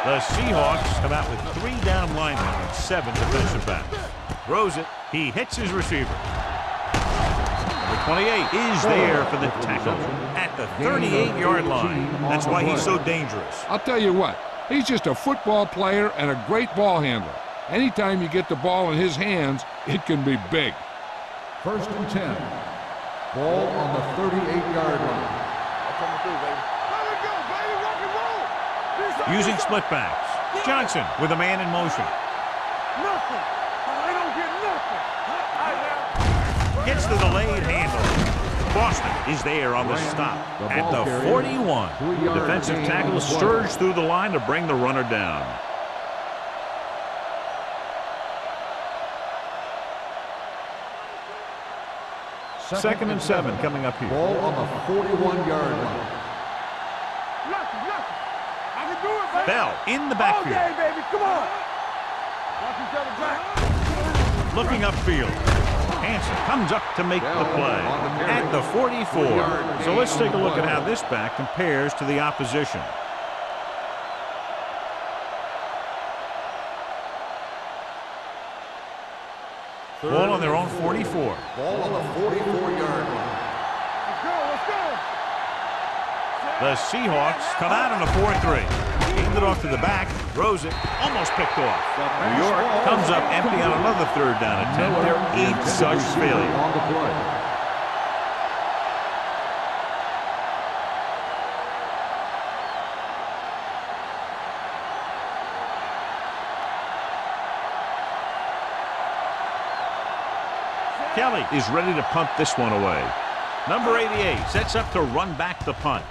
The Seahawks come out with 3 down linemen and 7 defensive backs. Throws it. He hits his receiver. Number 28 is there for the tackle at the 38-yard line. That's why he's so dangerous.
I'll tell you what, he's just a football player and a great ball handler. Anytime you get the ball in his hands, it can be big.
First and 10. Ball on the 38-yard line.
Using split backs. Johnson with a man in motion.
Nothing. I don't get nothing.
Gets the delayed handle. Boston is there on the stop at the 41. The defensive tackle surged through the line to bring the runner down. Second and 7 coming up here.
Ball on the 41-yard line.
Bell in the backfield.
Okay, baby, come on. Watch each other back.
Looking upfield. Hansen comes up to make the play at the 44. So let's take a look at how this back compares to the opposition. Ball on their own 44.
Ball on the 44-yard line.
Let's go, let's go.
The Seahawks come out on a 4-3. Aimed it off to the back, throws it, almost picked off. New York comes up empty on another third down attempt. Their 8th such failure.
On the play.
Kelly is ready to punt this one away. Number 88 sets up to run back the punt.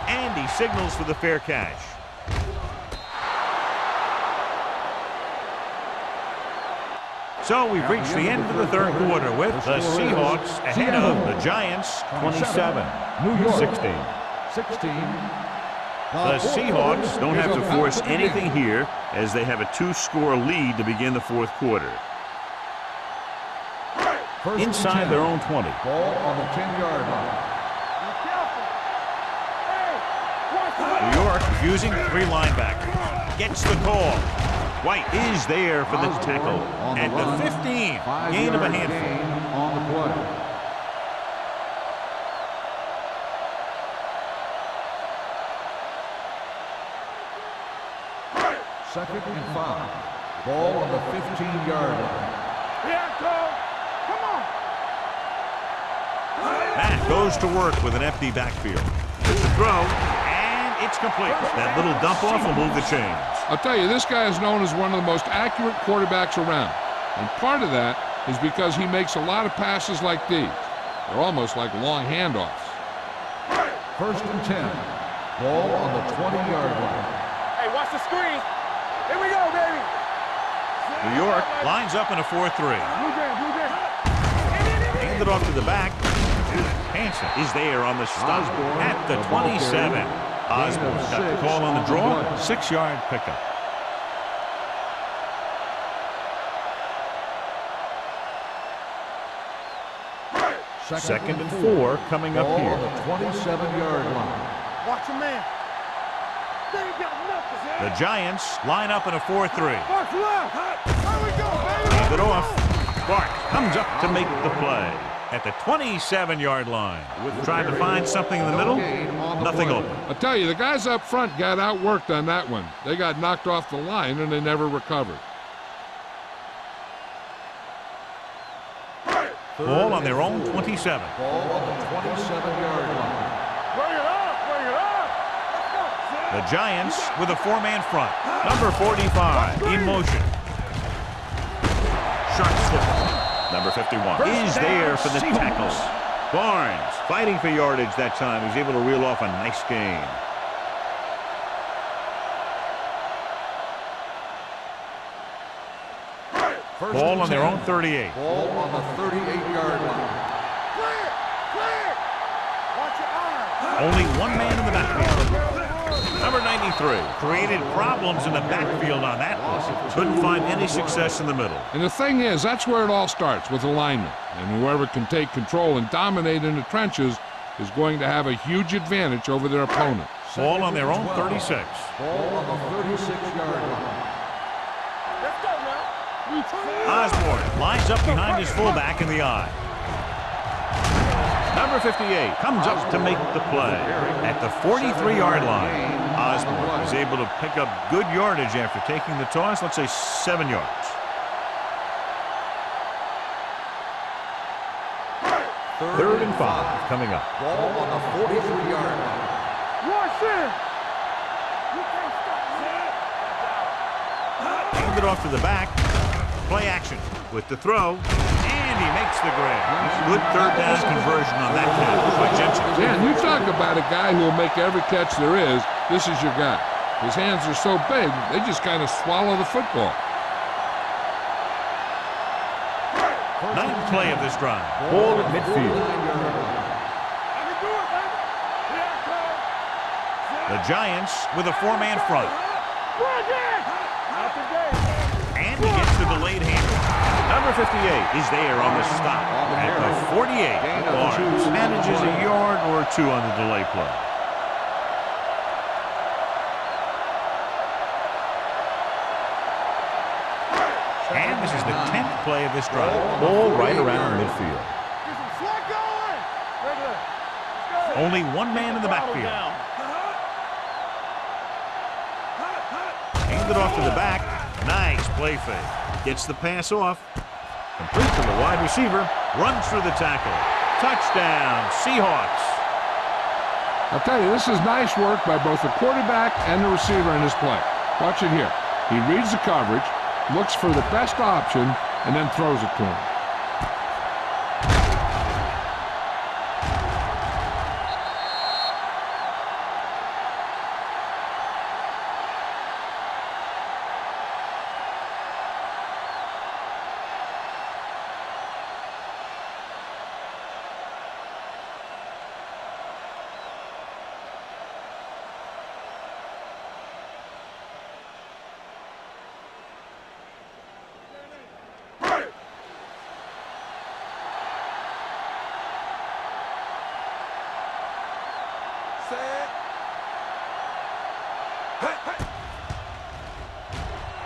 And he signals for the fair catch. So we've reached the end of the third quarter with the Seahawks ahead of the Giants 27, New York 16. The Seahawks don't have to force anything here as they have a 2-score lead to begin the fourth quarter. Inside their own 20.
Ball on the 10-yard line.
New York using 3 linebackers. Gets the call. White is there for the tackle at the 15. Gain of a handful.
On the play. Second and 5. Ball on the 15-yard line.
Matt goes to work with an empty backfield. It's a throw, and it's complete. That little dump off will move the chains.
I'll tell you, this guy is known as one of the most accurate quarterbacks around. And part of that is because he makes a lot of passes like these. They're almost like long handoffs.
First and 10. Ball on the 20-yard line.
Hey, watch the screen. Here we go, baby.
New York lines up in a 4-3. Hand it off to the back. Hansen is there on the stop at the 27. Osborne got the call on the draw. 6-yard pickup. Second and 4 coming up here.
Ball on the 27-yard line.
Watch your man. They ain't got nothing.
The Giants line up in a 4-3.
Watch left. Here we go, baby.
Hand it off. Clark comes up to make the play at the 27-yard line. Trying to find something in the middle. Nothing open.
I'll tell you, the guys up front got outworked on that one. They got knocked off the line and they never recovered.
Ball on their own 27.
Ball on the 27-yard line.
Bring it up. Bring it up.
The Giants with a 4-man front. Number 45 in motion. Sharp slip. Number 51 is there for the tackle. Barnes fighting for yardage that time. He's able to reel off a nice gain. Ball on their own 38.
Ball on the 38-yard line.
Clear. Watch your eyes.
Only one man in the backfield. Number 93 created problems in the backfield on that one. Couldn't find any success in the middle.
And the thing is, that's where it all starts, with alignment. And whoever can take control and dominate in the trenches is going to have a huge advantage over their opponent.
Ball on their own 36.
Ball on the 36-yard line.
Let's go now.
Osborne lines up behind his fullback in the eye. Number 58 comes up to make the play. At the 43-yard line, Osborne is able to pick up good yardage after taking the toss, let's say 7 yards. Third and 5 coming up.
Ball on the 43-yard line.
Rush in. You can't stop.
Hand it off to the back. Play action with the throw. And he makes the grab. Good third down conversion on that catch by Jensen.
Yeah, and you talk about a guy who will make every catch there is. This is your guy. His hands are so big, they just kind of swallow the football.
Ninth play of this drive. Ball at midfield. The Giants with a 4-man front. And he gets the delayed handle. Number 58 is there on the stop. At the 48, Lawrence manages a yard or 2 on the delay play. And this is the 10th play of this drive. Ball right around midfield. Only one man in the backfield. Hand it off to the back. Nice play fake. Gets the pass off. Complete to the wide receiver. Runs through the tackle. Touchdown, Seahawks.
I'll tell you, this is nice work by both the quarterback and the receiver in this play. Watch it here. He reads the coverage, looks for the best option, and then throws it to him.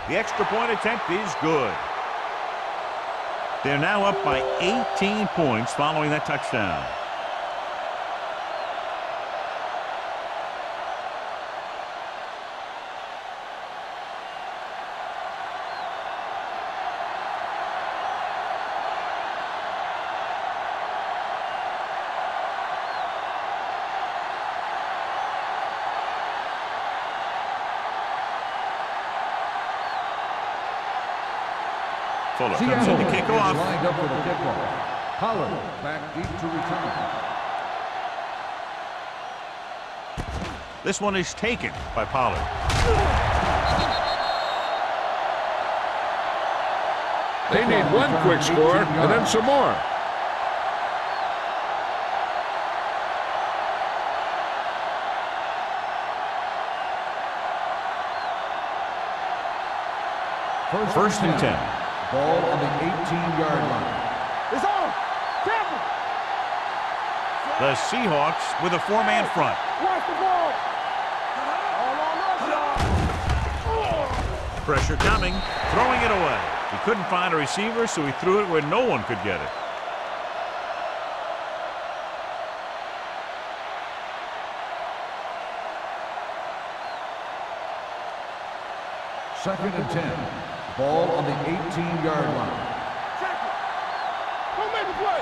The extra point attempt is good. They're now up by 18 points following that touchdown. Fuller comes in to kick off.
Lined up for the kickoff. Pollard back deep to return.
This one is taken by Pollard.
They need one quick score and then some more.
First and 10.
Ball on the 18-yard line.
It's on. Tackle.
The Seahawks with a 4-man front.
Watch the ball. All on us, y'all.
Pressure coming, throwing it away. He couldn't find a receiver, so he threw it where no one could get it.
Second and 10. Ball on the 18-yard line.
Check it. Don't make the play.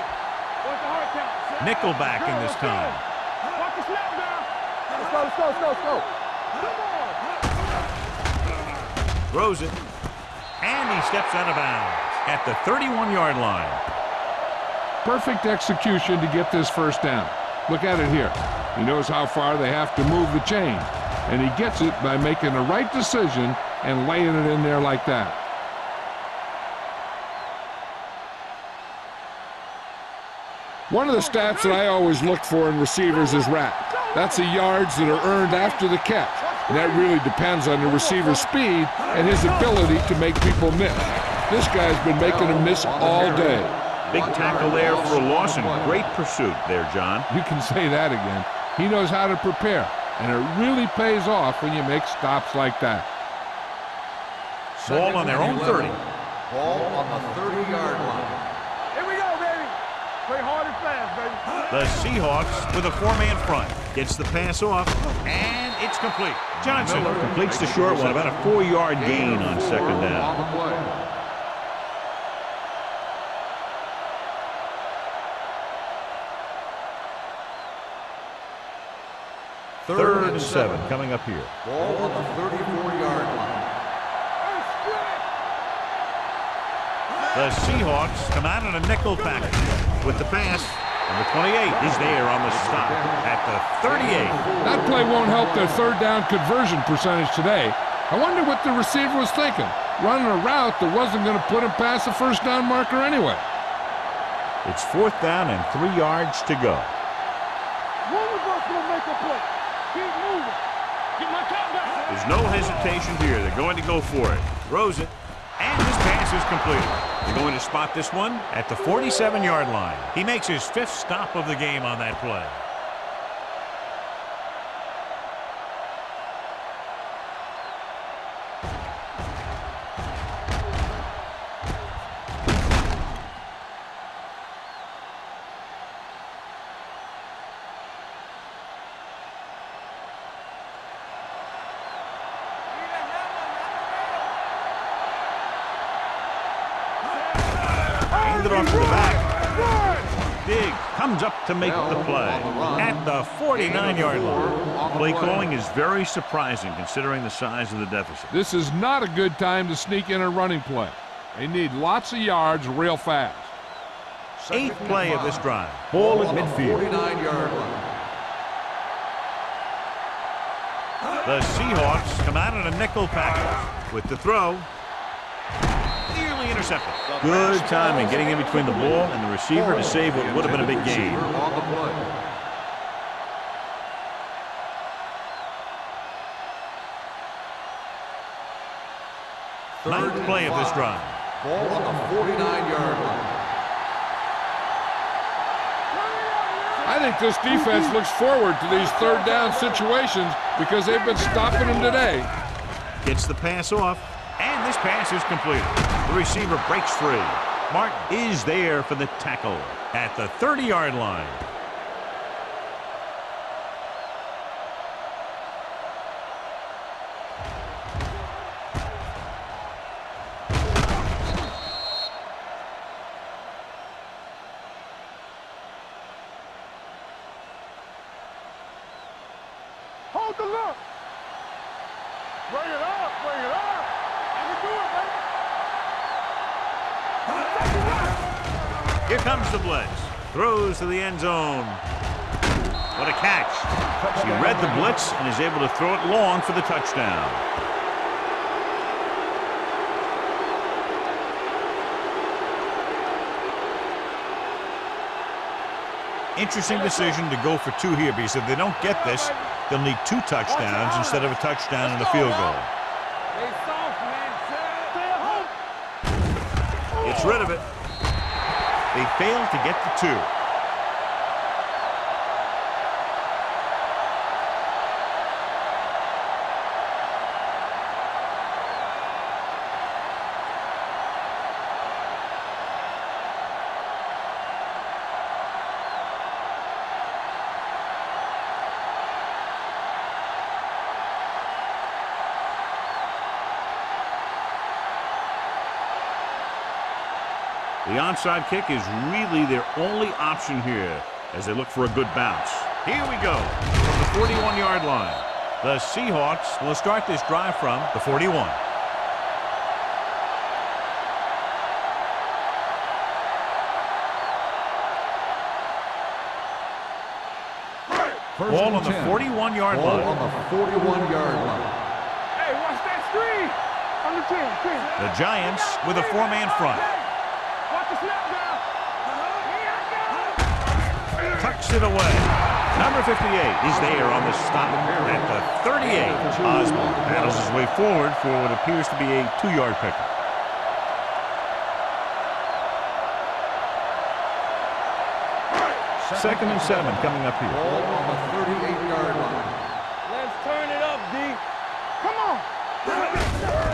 Watch the hard count.
Nickelback in this time.
Watch the snap down. Let's go. Come on.
Throws it. And he steps out of bounds at the 31-yard line.
Perfect execution to get this first down. Look at it here. He knows how far they have to move the chain. And he gets it by making the right decision and laying it in there like that. One of the stats that I always look for in receivers is RAP. That's the yards that are earned after the catch. And that really depends on the receiver's speed and his ability to make people miss. This guy's been making them miss all day.
Big tackle there for a loss and great pursuit there, John.
You can say that again. He knows how to prepare, and it really pays off when you make stops like that.
Ball on their own 30.
Ball on the 30-yard line.
Here we go, baby. Play hard and fast, baby.
The Seahawks with a 4-man front. Gets the pass off, and it's complete. Johnson completes the short one, about a 4-yard gain on second down. Third and 7 coming up here.
Ball on the 34-yard line.
The Seahawks come out in a nickel package with the pass. Number 28 is there on the stop at the 38.
That play won't help their third down conversion percentage today. I wonder what the receiver was thinking, running a route that wasn't going to put him past the first down marker anyway.
It's 4th down and 3 yards to go.
One of us will make a play. Keep moving. Get my top back.
There's no hesitation here. They're going to go for it. Throws it. And this pass is completed. They're going to spot this one at the 47-yard line. He makes his 5th stop of the game on that play. It off to the back. Big comes up to make the play at the 49-yard line. Play calling is very surprising considering the size of the deficit.
This is not a good time to sneak in a running play. They need lots of yards real fast.
8th play of this drive. Ball at midfield.
49-yard line.
The Seahawks come out in a nickel package with the throw. Nearly intercepted. Good timing getting in between the ball and the receiver to save what would have been a big gain. Ninth play of this drive.
Ball on the 49-yard line.
I think this defense looks forward to these third down situations because they've been stopping them today.
Gets the pass off, and this pass is completed. The receiver breaks free. Martin is there for the tackle at the 30-yard line.
Hold the look. Bring it up, bring it up. I can do it, baby.
Here comes the blitz. Throws to the end zone. What a catch. He read the blitz and is able to throw it long for the touchdown. Interesting decision to go for 2 here because if they don't get this, they'll need 2 touchdowns instead of a touchdown and a field goal.
Stay soft, man. Stay at home.
Gets rid of it. They failed to get the 2. The onside kick is really their only option here as they look for a good bounce. Here we go from the 41-yard line. The Seahawks will start this drive from the 41. Ball on the 41-yard
Ball
line.
on the 41-yard line.
Hey, watch that screen. On the 10.
The Giants with a 4-man front.
Watch the snap down.
Tucks it away. Number 58 is there on the stop at the 38. Osborne battles his way forward for what appears to be a 2-yard pickup. Second and 7 coming up here.
Ball on the 38-yard line.
Let's turn it up, D. Come on.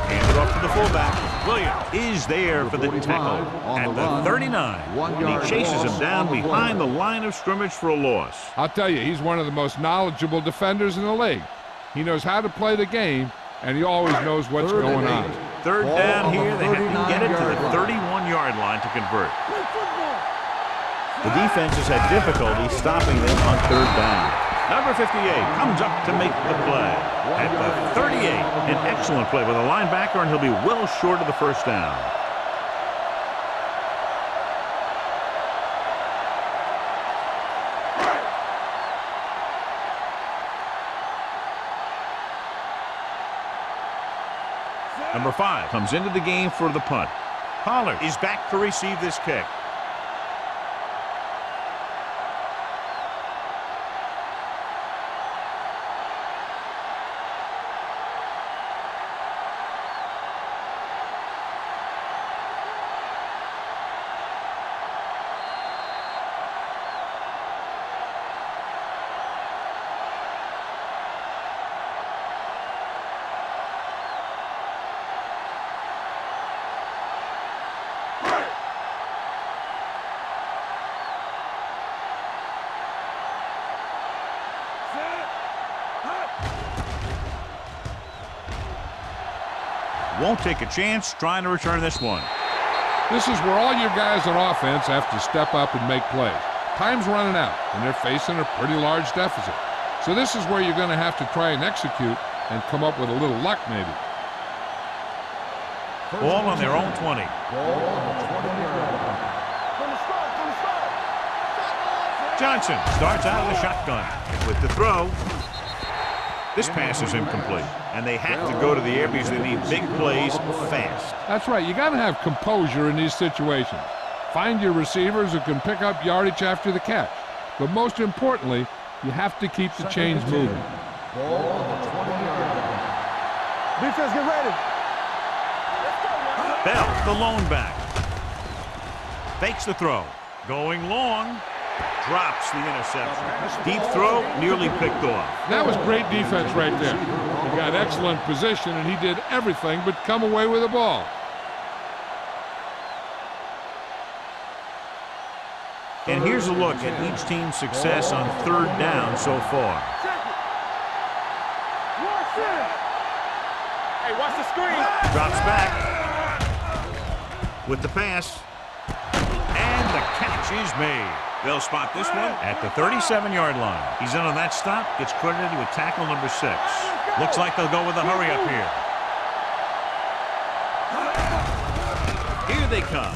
Handed off to the fullback. Williams is there for the tackle at the 39. And he chases him down behind the line of scrimmage for a loss.
I'll tell you, he's one of the most knowledgeable defenders in the league. He knows how to play the game, and he always knows what's going on.
Third down here. They have to get it to the 31-yard line to convert. The defense has had difficulty stopping them on third down. Number 58 comes up to make the play at the 38. An excellent play by the linebacker, and he'll be well short of the first down. Number 5 comes into the game for the punt. Pollard is back to receive this kick. Won't take a chance trying to return this one.
This is where all your guys on offense have to step up and make plays. Time's running out, and they're facing a pretty large deficit. So this is where you're going to have to try and execute and come up with a little luck, maybe.
Ball on their own 20.
Ball on the 20-yard line.
Johnson starts out of the shotgun with the throw. This pass is incomplete, and they have to go to the air because they need big plays fast.
That's right. You got to have composure in these situations. Find your receivers who can pick up yardage after the catch. But most importantly, you have to keep the chains moving.
Ball on the 20-yard line.
Defense, get ready.
Bell, the lone back. Fakes the throw. Going long. Drops the interception. Deep throw, nearly picked off.
That was great defense right there. He got excellent position, and he did everything but come away with the ball.
And here's a look at each team's success on third down so far.
Hey, watch the screen.
Drops back with the pass. And the catch is made. They'll spot this one at the 37-yard line. He's in on that stop, gets credited with tackle number 6. Looks like they'll go with a hurry up here. Here they come.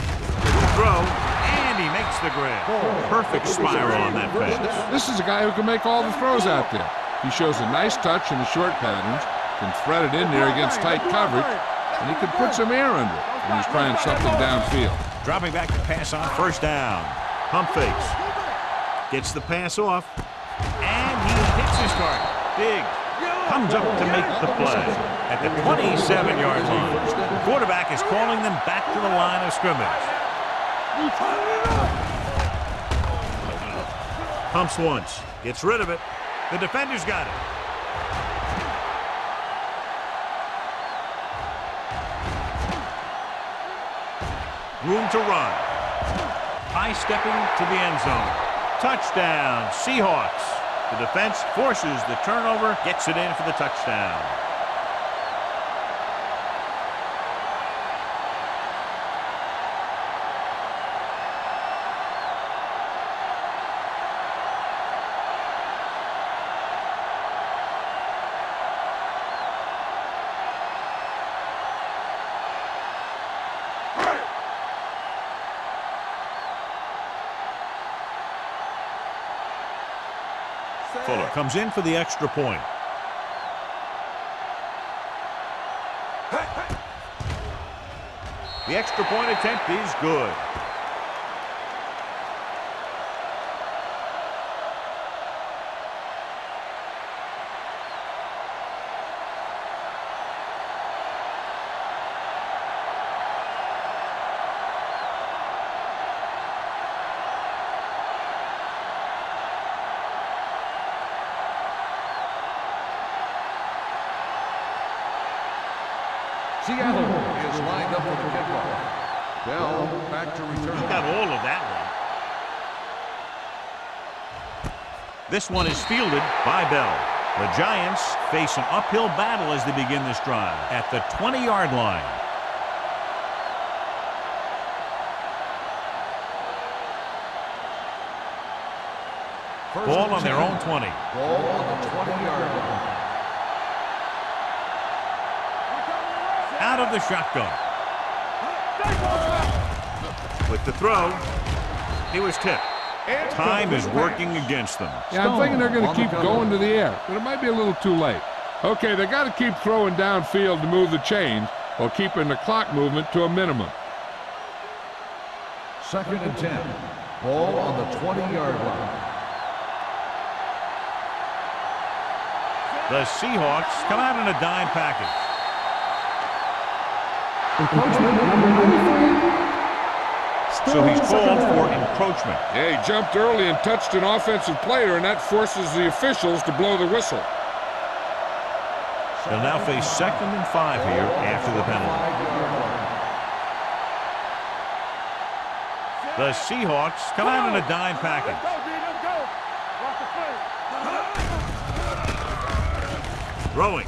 Throw, and he makes the grab. Perfect spiral on that pass.
This is a guy who can make all the throws out there. He shows a nice touch in the short patterns, can thread it in there against tight coverage, and he can put some air under it when he's trying something downfield.
Dropping back to pass on first down. Pump fakes. Gets the pass off. And he hits his target. Big. Comes up to make the play at the 27-yard line. The quarterback is calling them back to the line of scrimmage. Pumps once. Gets rid of it. The defender's got it. Room to run. High stepping to the end zone. Touchdown, Seahawks. The defense forces the turnover, gets it in for the touchdown. Fuller comes in for the extra point. The extra point attempt is good.
Seattle is lined up for the kickoff. Bell back to return.
He got all of that one. This one is fielded by Bell. The Giants face an uphill battle as they begin this drive at the 20-yard line. Ball on their own 20.
Ball on the 20-yard line.
Out of the shotgun. With the throw, he was tipped. Time is working against them.
Yeah, I'm thinking they're going to keep going to the air, but it might be a little too late. Okay, they got to keep throwing downfield to move the chains while keeping the clock movement to a minimum.
2nd and 10. Ball on the 20-yard line.
The Seahawks come out in a dime package.
Encroachment number 93.
So he's called for encroachment.
Yeah, he jumped early and touched an offensive player, and that forces the officials to blow the whistle.
They'll now face 2nd and 5 here after the penalty. The Seahawks come out in a dime package. Throwing.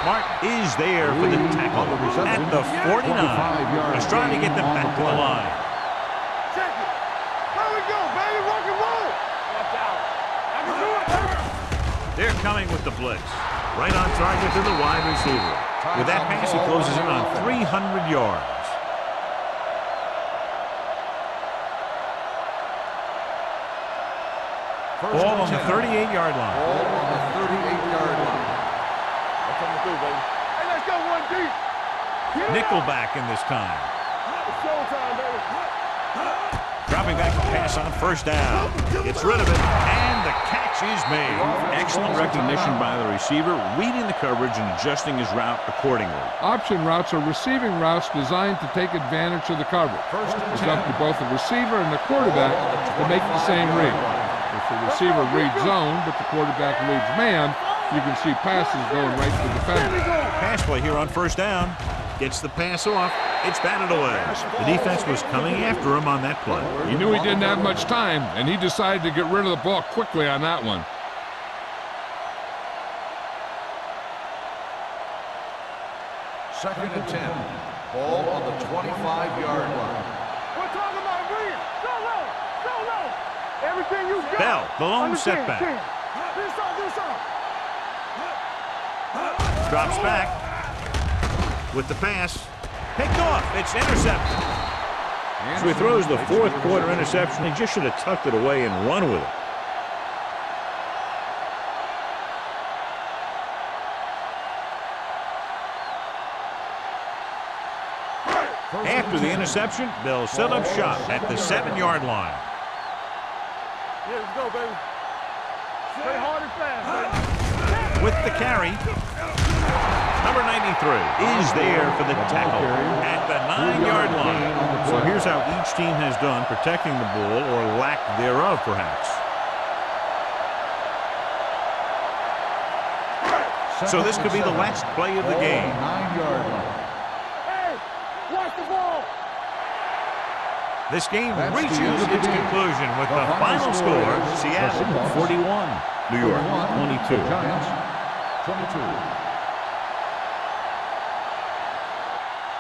Martin is there for the tackle at the 49. He's trying to get them back to the line.
Check it. There we go, baby. Rock and roll. Watch out. I can do it.
They're coming with the blitz. Right on target to the wide receiver. With that pass, he closes in on 300 yards. Ball on the 38-yard line.
Ball on the 38-yard line.
That's what I'm gonna do, baby. Hey, let's go one deep.
Nickelback in this time.
It's showtime, baby.
Dropping back to pass on 1st down. Gets rid of it, and the catch is made. Excellent recognition by the receiver, reading the coverage and adjusting his route accordingly.
Option routes are receiving routes designed to take advantage of the coverage. It's up to both the receiver and the quarterback to make the same read. If the receiver reads zone, but the quarterback reads man, you can see passes going right to the defender.
Pass play here on 1st down. Gets the pass off. It's batted away. The defense was coming after him on that play.
He knew he didn't have much time, and he decided to get rid of the ball quickly on that one.
Second and 10. Ball on the 25-yard line.
We're talking about Williams. Go low. Go low. Everything you got.
Bell, the lone
Understand,
setback.
King. This off.
Drops back with the pass. Picked off. It's intercepted. So he throws the 4th quarter interception. He just should have tucked it away and run with it. After the interception, they'll set up shop at the 7-yard line.
Yeah, let's go, baby. Play hard and fast, baby.
With the carry, number 93 is there for the tackle at the 9-yard line. So here's how each team has done protecting the ball, or lack thereof, perhaps. So this could be the last play of the game.
9-yard line.
Hey, watch the ball.
This game reaches its conclusion with the final score: Seattle 41, New York 22.
Giants 22.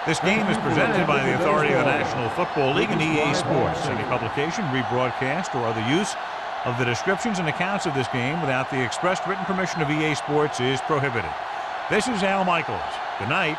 This game is presented by the authority of the National Football League and EA Sports. Any publication, rebroadcast, or other use of the descriptions and accounts of this game without the expressed written permission of EA Sports is prohibited. This is Al Michaels. Good night.